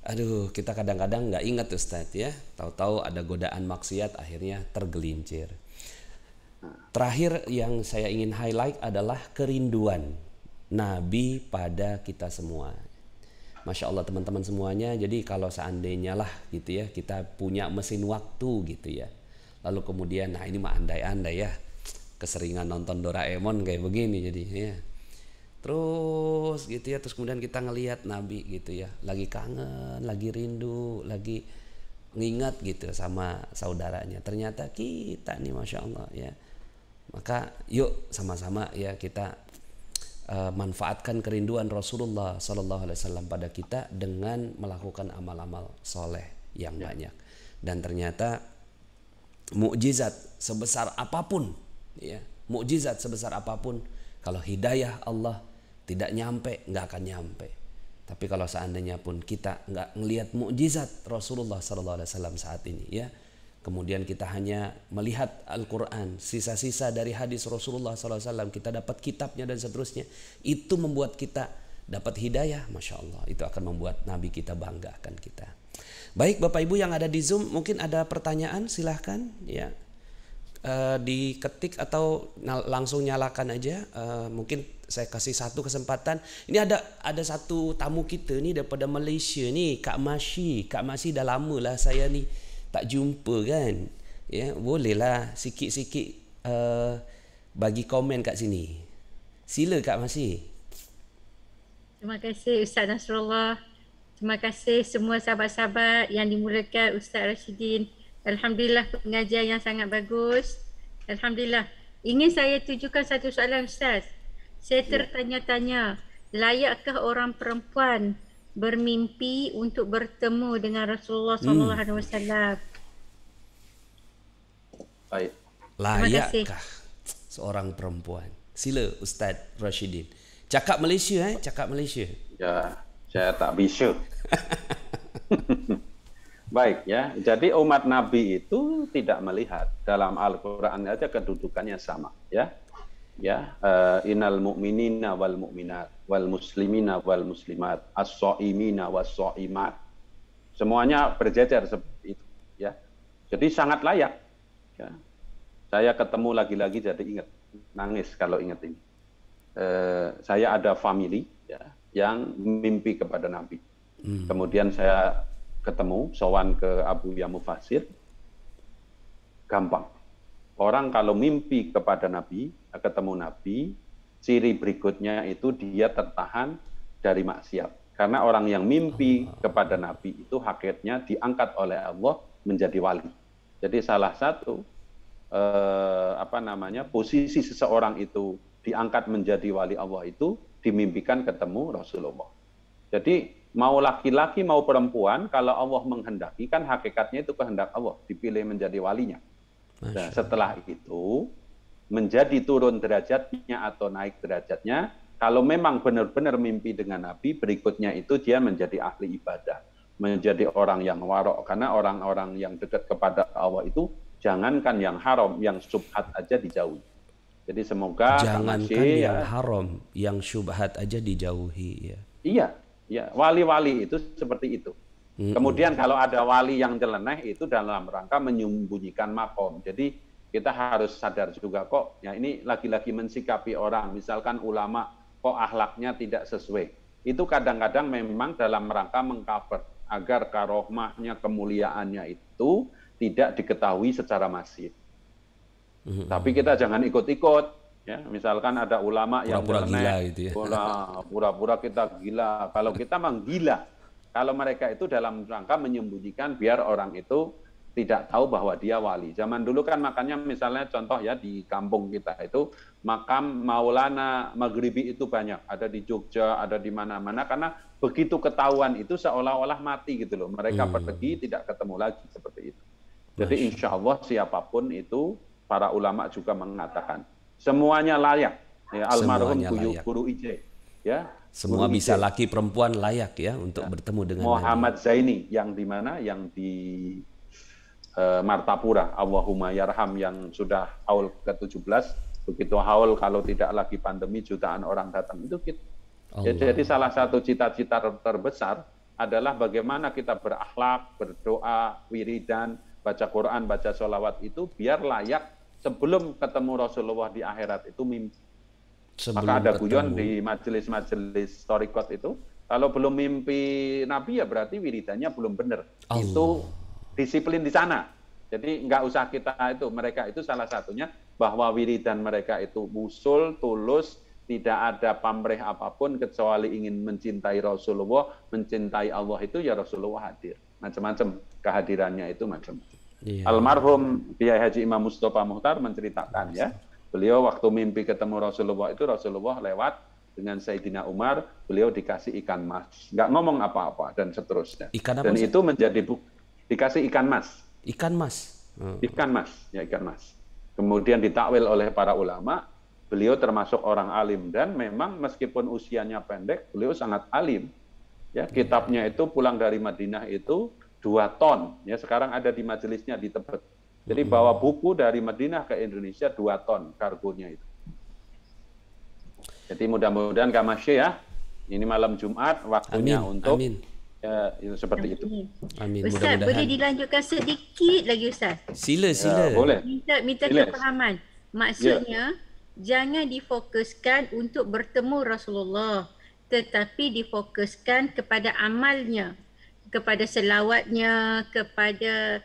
Aduh, kita kadang-kadang nggak ingat Ustadz ya. Tahu-tahu ada godaan maksiat akhirnya tergelincir. Terakhir yang saya ingin highlight adalah kerinduan Nabi pada kita semua. Masya Allah teman-teman semuanya. Jadi kalau seandainya lah gitu ya, kita punya mesin waktu gitu ya. Lalu kemudian, nah ini mah andai-andai ya, keseringan nonton Doraemon kayak begini jadi ya. Terus gitu ya, terus kemudian kita ngelihat Nabi gitu ya, lagi kangen, lagi rindu, lagi ngingat gitu sama saudaranya. Ternyata kita nih Masya Allah ya. Maka yuk sama-sama ya kita manfaatkan kerinduan Rasulullah SAW pada kita dengan melakukan amal-amal soleh yang banyak. Dan ternyata mukjizat sebesar apapun ya, mukjizat sebesar apapun, kalau hidayah Allah tidak nyampe, nggak akan nyampe. Tapi kalau seandainya pun kita nggak ngelihat mukjizat Rasulullah SAW saat ini ya, kemudian kita hanya melihat Al-Quran, sisa-sisa dari hadis Rasulullah SAW, kita dapat kitabnya dan seterusnya, itu membuat kita dapat hidayah, Masya Allah. Itu akan membuat Nabi kita bangga akan kita. Baik Bapak Ibu yang ada di Zoom, mungkin ada pertanyaan, silahkan ya. Diketik atau langsung nyalakan aja. Mungkin saya kasih satu kesempatan. Ini ada satu tamu kita nih daripada Malaysia nih, Kak Masyi. Kak Masyi dah lama lah saya ni tak jumpa kan. Ya, bolehlah sikit-sikit bagi komen kat sini. Sila Kak Masyi. Terima kasih Ustaz Nasrullah. Terima kasih semua sahabat-sahabat yang dimuliakan Ustaz Rashidin. Alhamdulillah pengajian yang sangat bagus. Alhamdulillah. Ingin saya tujukan satu soalan Ustaz. Saya tertanya-tanya, layakkah orang perempuan bermimpi untuk bertemu dengan Rasulullah SAW? Baik. Layakkah seorang perempuan? Sila Ustaz Rashidin. Cakap Malaysia cakap Malaysia. Ya, saya tak bisa. Baik ya, jadi umat Nabi itu tidak melihat dalam Al-Quran aja kedudukannya sama ya. Ya, innal mu'minina wal mu'minat wal muslimina wal muslimat as-shaimina was-shaimat. Semuanya berjejer seperti itu ya. Jadi sangat layak ya. Saya ketemu lagi-lagi jadi ingat, nangis kalau ingat ini. Saya ada family ya yang mimpi kepada Nabi. Kemudian saya ketemu, sowan ke Abu Ya Mufassir, gampang. Orang kalau mimpi kepada Nabi, ketemu Nabi, ciri berikutnya itu dia tertahan dari maksiat. Karena orang yang mimpi kepada Nabi itu hakikatnya diangkat oleh Allah menjadi wali. Jadi salah satu posisi seseorang itu diangkat menjadi wali Allah itu dimimpikan ketemu Rasulullah. Jadi mau laki-laki mau perempuan, kalau Allah menghendaki kan hakikatnya itu kehendak Allah, dipilih menjadi walinya. Nah, setelah itu menjadi turun derajatnya atau naik derajatnya, kalau memang benar-benar mimpi dengan Nabi, berikutnya itu dia menjadi ahli ibadah, menjadi orang yang warok. Karena orang-orang yang dekat kepada Allah itu jangankan yang haram, yang syubhat aja dijauhi. Jadi semoga jangankan yang haram, yang syubhat aja dijauhi ya. Iya. Ya, wali-wali itu seperti itu. Kemudian kalau ada wali yang nyeleneh itu dalam rangka menyembunyikan makom. Jadi kita harus sadar juga kok, ya ini lagi-lagi mensikapi orang. Misalkan ulama kok akhlaknya tidak sesuai. Itu kadang-kadang memang dalam rangka mengcover agar karohmahnya, kemuliaannya itu tidak diketahui secara masif. Tapi kita jangan ikut-ikut. Ya, misalkan ada ulama yang pura-pura gila gitu ya. Pura-pura kita gila. Kalau kita memang gila. Kalau mereka itu dalam rangka menyembunyikan biar orang itu tidak tahu bahwa dia wali. Zaman dulu kan makanya misalnya contoh ya di kampung kita itu makam Maulana Maghribi itu banyak. Ada di Jogja, ada di mana-mana. Karena begitu ketahuan itu seolah-olah mati gitu loh. Mereka pergi tidak ketemu lagi seperti itu. Jadi insya Allah siapapun itu para ulama juga mengatakan semuanya layak. Ya, almarhum Guru Ije. Ya, semua Guru bisa Ije. Laki perempuan layak ya untuk bertemu dengan Muhammad Nabi. Zaini yang di mana? Yang di Martapura. Allahumma yarham yang sudah haul ke-17. Begitu haul kalau tidak lagi pandemi jutaan orang datang itu kita. Ya, jadi salah satu cita-cita terbesar adalah bagaimana kita berakhlak, berdoa, wiridan, baca Quran, baca sholawat itu biar layak. Sebelum ketemu Rasulullah di akhirat itu mimpi. Maka ada guyon di majelis-majelis thariqat itu, kalau belum mimpi Nabi ya berarti wiridannya belum benar. Itu disiplin di sana. Jadi nggak usah kita itu, mereka itu salah satunya bahwa wiridan mereka itu usul, tulus, tidak ada pamrih apapun kecuali ingin mencintai Rasulullah, mencintai Allah itu ya Rasulullah hadir. Macam-macam kehadirannya itu macam-macam. Yeah. Almarhum Kiai Haji Imam Mustafa Muhtar menceritakan ya, beliau waktu mimpi ketemu Rasulullah itu Rasulullah lewat dengan Sayyidina Umar, beliau dikasih ikan mas, nggak ngomong apa-apa dan seterusnya. Ikan apa, dan itu menjadi dikasih ikan mas. Ikan mas. Ikan mas, ya ikan mas. Kemudian ditakwil oleh para ulama, beliau termasuk orang alim dan memang meskipun usianya pendek, beliau sangat alim. Ya, kitabnya itu pulang dari Madinah itu 2 ton. Ya, sekarang ada di majelisnya di Tebet. Jadi bawa buku dari Madinah ke Indonesia 2 ton kargonya itu. Jadi mudah-mudahan Kak Masya ya, ini malam Jumat waktunya untuk ya, itu seperti itu. Amin. Ustaz, boleh dilanjutkan sedikit lagi Ustaz? Sila. Ya, boleh. Minta kefahaman. Maksudnya, jangan difokuskan untuk bertemu Rasulullah, tetapi difokuskan kepada amalnya, kepada selawatnya, kepada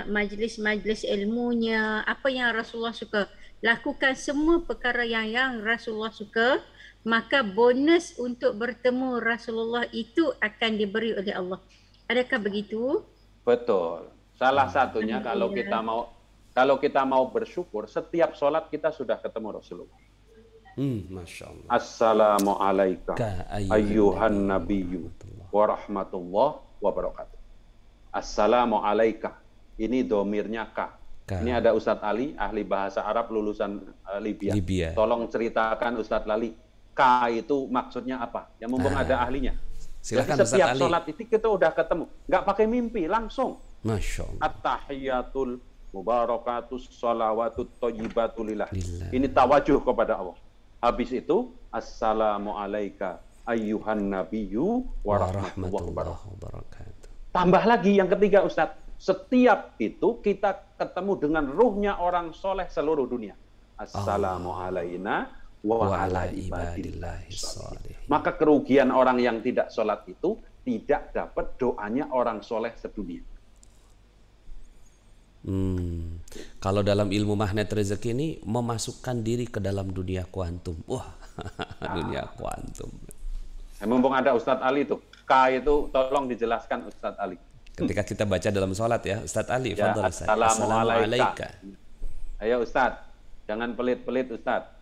majlis-majlis ilmunya, apa yang Rasulullah suka. Lakukan semua perkara yang Rasulullah suka, maka bonus untuk bertemu Rasulullah itu akan diberi oleh Allah. Adakah begitu? Betul. Salah satunya kalau kita mau bersyukur, setiap sholat kita sudah ketemu Rasulullah. Masya Allah. Assalamualaikum ayyuhan nabiyyu wa rahmatullah wa barakatuh. Assalamualaikum. Ini domirnya ka. Ini ada Ustadz Ali, ahli bahasa Arab lulusan Libya. Tolong ceritakan Ustadz Ali. K itu maksudnya apa? Ya mumpung ada ahlinya. Silakan Jadi setiap sholat itu kita udah ketemu. Nggak pakai mimpi, langsung. Masya Allah. At-tahiyatul mubarakatus sholawatut thayyibatu lillah. Ini tawajuh kepada Allah. Habis itu, assalamualaikum ayyuhan nabiyyu wa rahmatullahi wabarakatuh. Tambah lagi yang ketiga Ustadz. Setiap itu kita ketemu dengan ruhnya orang soleh seluruh dunia. Assalamualaikum wa ala ibadillahi sholihin. Maka kerugian orang yang tidak sholat itu tidak dapat doanya orang soleh sedunia. Kalau dalam ilmu magnet rezeki ini memasukkan diri ke dalam dunia kuantum. Wah, dunia kuantum. Mumpung ada Ustadz Ali tuh, K itu tolong dijelaskan Ustadz Ali. Ketika kita baca dalam sholat ya, Ustadz Ali. Ya, Assalamualaikum. Ayo Ustadz, jangan pelit-pelit Ustadz.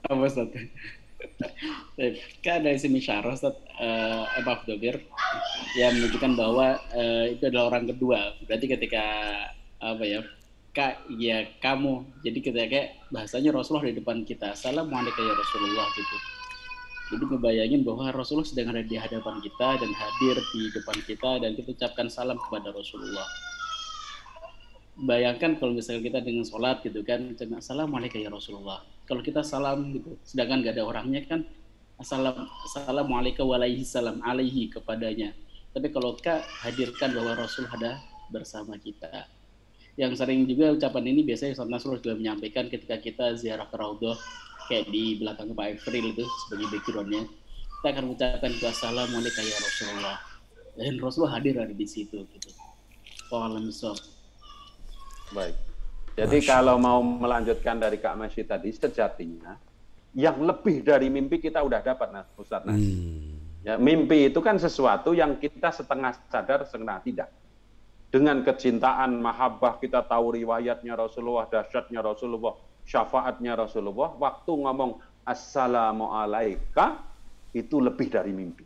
Apa Ustaz? Kan ada isi syarah Ustaz above dobir yang menunjukkan bahwa itu adalah orang kedua. Berarti ketika apa ya? Kamu. Jadi ketika bahasanya Rasulullah di depan kita. Assalamualaikum ya Rasulullah gitu. Jadi ngebayangin bahwa Rasulullah sedang ada di hadapan kita dan hadir di depan kita dan kita ucapkan salam kepada Rasulullah. Bayangkan kalau misalnya kita dengan sholat gitu kan, assalamualaikum ya Rasulullah. Kalau kita salam gitu, sedangkan gak ada orangnya kan, assalamualaikum walaihissalam alaihi kepadanya. Tapi kalau hadirkan bahwa Rasul ada bersama kita. Yang sering juga ucapan ini biasanya Ustaz Nasrul juga menyampaikan ketika kita ziarah ke Raudhah, kayak di belakang Pak Efril itu sebagai backgroundnya, kita akan mengucapkan assalamualaikum ya Rasulullah. Dan Rasulullah hadir ada di situ gitu. Wallahu a'lam. Baik. Jadi kalau mau melanjutkan dari Kak Masyi tadi, sejatinya yang lebih dari mimpi kita udah dapat, Ustaz Nas. Ya, mimpi itu kan sesuatu yang kita setengah sadar, setengah tidak. Dengan kecintaan, mahabbah, kita tahu riwayatnya Rasulullah, dahsyatnya Rasulullah, syafaatnya Rasulullah. Waktu ngomong assalamualaikum, itu lebih dari mimpi.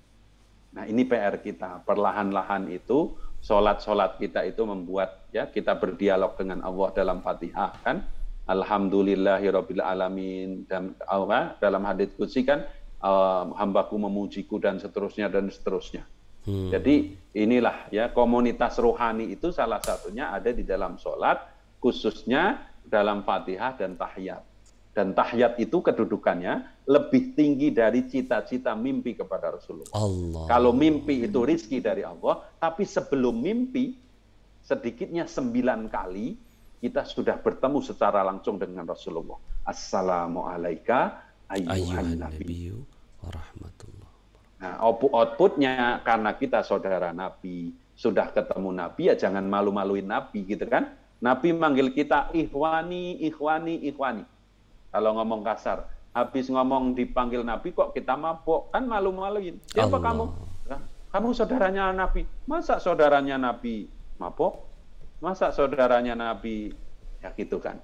Nah ini PR kita, perlahan-lahan itu, sholat-sholat kita itu membuat ya kita berdialog dengan Allah dalam Fatihah kan. Alhamdulillahirabbil alamin, dan dalam hadits qudsi kan hambaku memujiku dan seterusnya dan seterusnya. Jadi inilah ya komunitas rohani itu salah satunya ada di dalam sholat, khususnya dalam Fatihah dan tahiyat. Dan tahiyat itu kedudukannya lebih tinggi dari cita-cita mimpi kepada Rasulullah. Allah. Kalau mimpi itu rizki dari Allah, tapi sebelum mimpi, sedikitnya 9 kali, kita sudah bertemu secara langsung dengan Rasulullah. Assalamualaikum ayyuhan nabiyyu wa rahmatullah. Nah, outputnya karena kita saudara Nabi, sudah ketemu Nabi, ya jangan malu-maluin Nabi gitu kan. Nabi manggil kita ikhwani, ikhwani, ikhwani. Kalau ngomong kasar, habis ngomong dipanggil Nabi kok kita mabuk, kan malu-maluin. Siapa kamu? Kamu saudaranya Nabi. Masa saudaranya Nabi mabuk? Masa saudaranya Nabi ya gitu kan.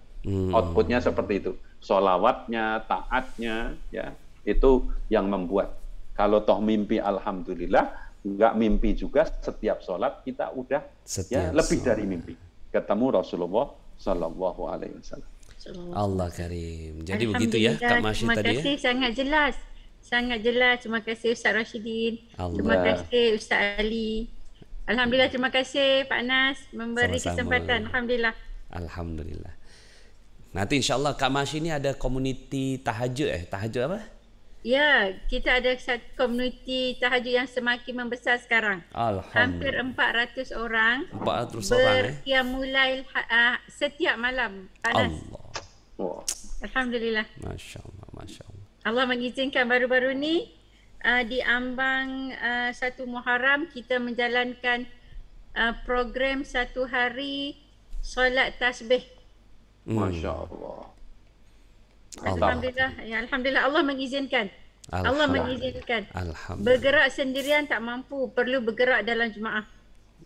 Outputnya seperti itu. Sholawatnya, taatnya, ya itu yang membuat. Kalau toh mimpi, alhamdulillah. Nggak mimpi juga, setiap sholat kita udah ya, lebih dari mimpi. Ketemu Rasulullah Sallallahu Alaihi Wasallam. Allah Karim. Jadi begitu ya Kak Masyi tadi ya. Terima kasih, sangat jelas. sangat jelas. Terima kasih Ustaz Rashidin. Terima Allah. kasih Ustaz Ali. Alhamdulillah, terima kasih Pak Nas memberi Sama-sama. kesempatan. Alhamdulillah. Alhamdulillah. Nanti insya Allah Kak Masy ini ada komuniti tahajud tahajud apa? Ya, kita ada satu komuniti tahajud yang semakin membesar sekarang. Hampir Alhamdulillah. 400 orang 400 orang berqiyamul lail setiap malam. Panas. Allah. Wah. Alhamdulillah. Masya Allah, Masya Allah. Allah mengizinkan baru-baru ni di ambang 1 Muharram kita menjalankan program 1 hari solat tasbih. Masya Allah. Alhamdulillah. Ya, Alhamdulillah Allah mengizinkan. Allah mengizinkan. Alhamdulillah. Bergerak sendirian tak mampu, perlu bergerak dalam jemaah.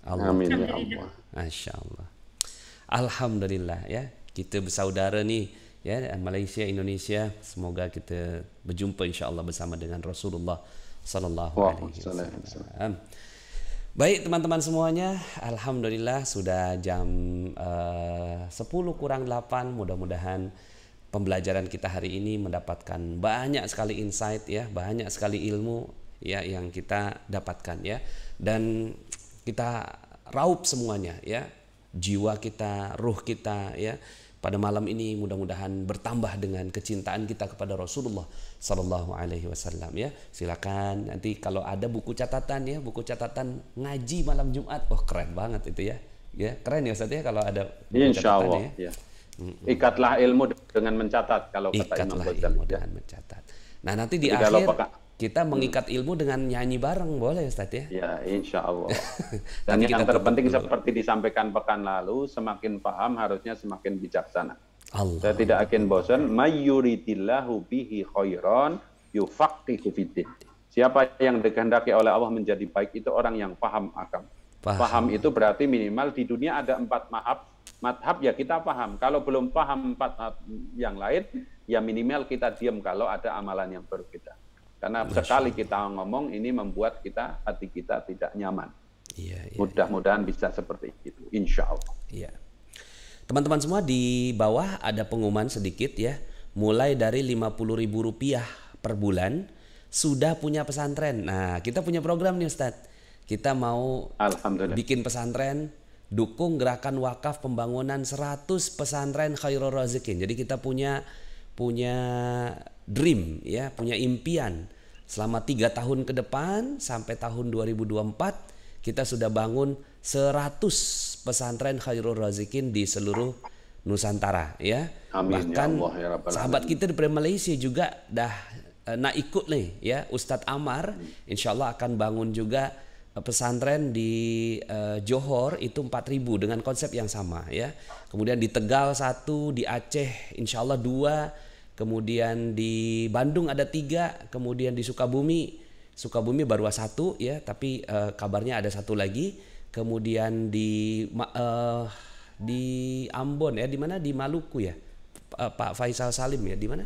Allah. Amin ya Alhamdulillah. Allah. Masya Allah. Alhamdulillah ya. Kita bersaudara nih ya, Malaysia, Indonesia, semoga kita berjumpa insya-Allah bersama dengan Rasulullah sallallahu alaihi wasallam. Baik teman-teman semuanya, alhamdulillah sudah jam 10 kurang 8. Mudah-mudahan pembelajaran kita hari ini mendapatkan banyak sekali insight ya, banyak sekali ilmu ya yang kita dapatkan ya. Dan kita raup semuanya ya. Jiwa kita, ruh kita ya. Pada malam ini mudah-mudahan bertambah dengan kecintaan kita kepada Rasulullah sallallahu alaihi wasallam ya. Silakan nanti kalau ada buku catatan ya, buku catatan ngaji malam Jumat. Oh keren banget itu ya. Ya, keren ya Ustaz ya kalau ada buku Insyaallah catatan ya. Ikatlah ilmu dengan mencatat kalau kata Imam Ikatlah Ghazali. ilmu dengan mencatat. Nah, nanti di Jadi kalau akhir kita mengikat ilmu dengan nyanyi bareng boleh Ustaz ya? Ya, insya Allah. Dan Tapi yang kita terpenting tutup dulu. seperti disampaikan pekan lalu, semakin paham harusnya semakin bijaksana. Allah. Saya tidak akan bosan. Mayyuridillahu bihi khairan yufaqihu fiddin. Siapa yang dikehendaki oleh Allah menjadi baik itu orang yang paham agama. Paham itu berarti minimal di dunia ada 4 madhab ya kita paham. Kalau belum paham 4 madhab yang lain, ya minimal kita diam kalau ada amalan yang berbeda. Karena sekali kita ngomong ini membuat hati kita tidak nyaman. Iya, iya. Mudah-mudahan bisa seperti itu, insya Allah. Iya. Teman-teman semua di bawah ada pengumuman sedikit ya. Mulai dari Rp50.000 per bulan sudah punya pesantren. Nah, kita punya program nih Ustadz. Kita mau Alhamdulillah. bikin pesantren, dukung gerakan wakaf pembangunan 100 pesantren Khairul Razikin. Jadi kita punya dream ya, punya impian selama 3 tahun ke depan sampai tahun 2024 kita sudah bangun 100 pesantren Khairul Razikin di seluruh Nusantara ya. Amin, Bahkan ya Allah, ya Rabbal sahabat Alamin. kita di Malaysia juga dah nak ikut nih ya, Ustadz Amar insyaallah akan bangun juga pesantren di Johor itu 4.000 dengan konsep yang sama ya. Kemudian di Tegal 1, di Aceh insyaallah 2, kemudian di Bandung ada 3, kemudian di Sukabumi baru 1 ya, tapi kabarnya ada 1 lagi. Kemudian di Ambon ya, di mana, di Maluku ya, Pak Faisal Salim ya, di mana?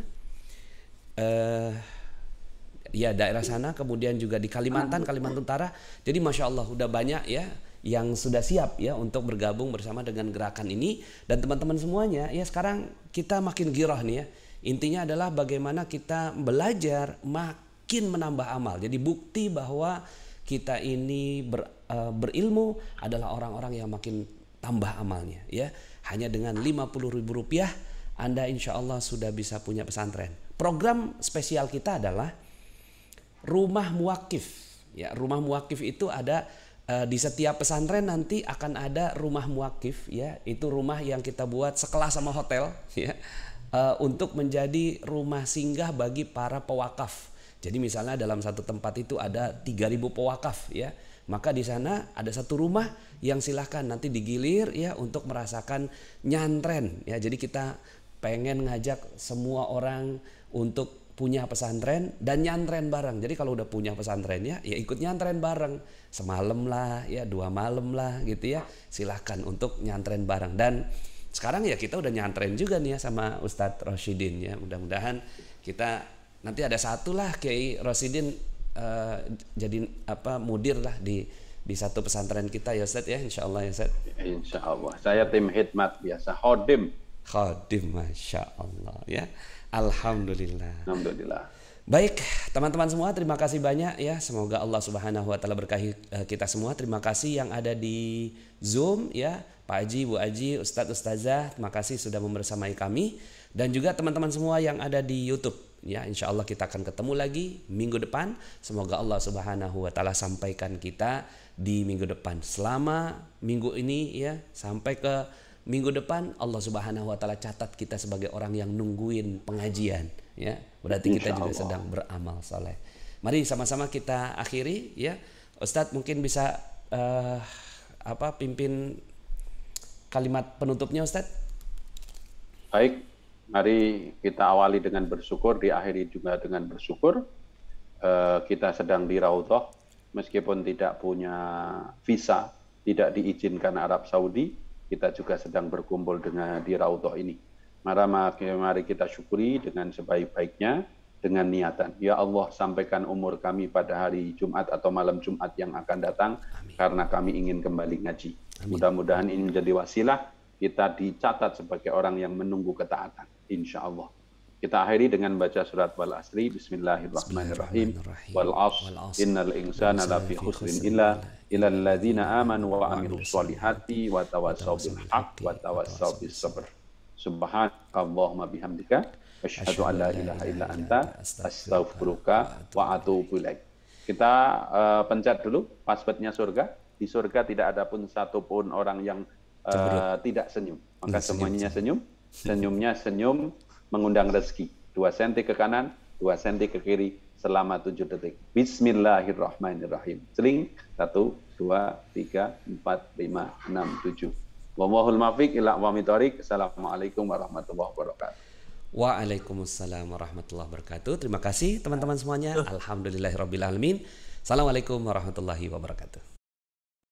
Ya daerah sana. Kemudian juga di Kalimantan Utara. Jadi masya Allah udah banyak ya yang sudah siap ya untuk bergabung bersama dengan gerakan ini. Dan teman-teman semuanya ya sekarang kita makin girah nih ya. Intinya adalah bagaimana kita belajar makin menambah amal. Jadi bukti bahwa kita ini berilmu adalah orang-orang yang makin tambah amalnya ya. Hanya dengan Rp50.000 Anda insya Allah sudah bisa punya pesantren. Program spesial kita adalah rumah muwakif ya. Rumah muwakif itu ada di setiap pesantren nanti akan ada rumah muwakif ya. Itu rumah yang kita buat sekelas sama hotel ya, untuk menjadi rumah singgah bagi para pewakaf. Jadi misalnya dalam satu tempat itu ada 3.000 pewakaf ya, maka di sana ada satu rumah yang silahkan nanti digilir ya untuk merasakan nyantren ya. Jadi kita pengen ngajak semua orang untuk punya pesantren dan nyantren bareng. Jadi kalau udah punya pesantrennya ya ikut nyantren bareng, semalam lah ya, 2 malam lah gitu ya, silahkan untuk nyantren bareng. Dan sekarang ya kita udah nyantren juga nih ya sama Ustadz Rashidin ya. Mudah-mudahan kita nanti ada 1 lah Kiai Rashidin jadi mudir lah di satu pesantren kita ya Ustadz ya, insya Allah ya Ustadz. Insya Allah. Saya tim khidmat biasa, khodim. Masya Allah ya. Alhamdulillah. Alhamdulillah. Baik, teman-teman semua, terima kasih banyak ya. Semoga Allah Subhanahu wa taala berkahi kita semua. Terima kasih yang ada di Zoom ya, Pak Haji, Bu Haji, Ustadz, Ustazah, terima kasih sudah membersamai kami, dan juga teman-teman semua yang ada di YouTube. Ya, insya Allah kita akan ketemu lagi minggu depan. Semoga Allah Subhanahu wa taala sampaikan kita di minggu depan. Selama minggu ini ya, sampai ke minggu depan, Allah Subhanahu wa taala catat kita sebagai orang yang nungguin pengajian ya. Berarti kita juga sedang beramal soleh. Mari sama-sama kita akhiri ya. Ustadz mungkin bisa pimpin kalimat penutupnya, Ustadz. Baik, mari kita awali dengan bersyukur, diakhiri juga dengan bersyukur. Kita sedang di Raudhah, meskipun tidak punya visa, tidak diizinkan Arab Saudi, kita juga sedang berkumpul dengan di Raudhah ini. Mari kita syukuri dengan sebaik-baiknya, dengan niatan. Ya Allah, sampaikan umur kami pada hari Jumat atau malam Jumat yang akan datang. Amin. Karena kami ingin kembali ngaji. Mudah-mudahan ini menjadi wasilah kita dicatat sebagai orang yang menunggu ketaatan. Insya Allah. Kita akhiri dengan baca surat Wal Asri. Bismillahirrahmanirrahim. Wal asr innal insana lafi khusrin illa ilal ladzina amanu wa amilus solihati wa tawassaw bil haqq wa tawassaw bis sabr. Subhanakallahumma bihamdika asyhadu an la ilaha illa anta astaghfiruka wa atubu ilaik. Kita pencet dulu passwordnya surga. Di surga tidak ada pun satu pun orang yang tidak senyum. Maka semuanya senyum. Senyumnya senyum mengundang rezeki. 2 cm ke kanan, 2 cm ke kiri selama 7 detik. Bismillahirrahmanirrahim. Seling 1, 2, 3, 4, 5, 6, 7. Wallahul muwaffiq ila aqwamit thoriq. Assalamualaikum warahmatullahi wabarakatuh. Waalaikumsalam warahmatullahi wabarakatuh. Terima kasih teman-teman semuanya. Alhamdulillahirabbil alamin. Assalamualaikum warahmatullahi wabarakatuh.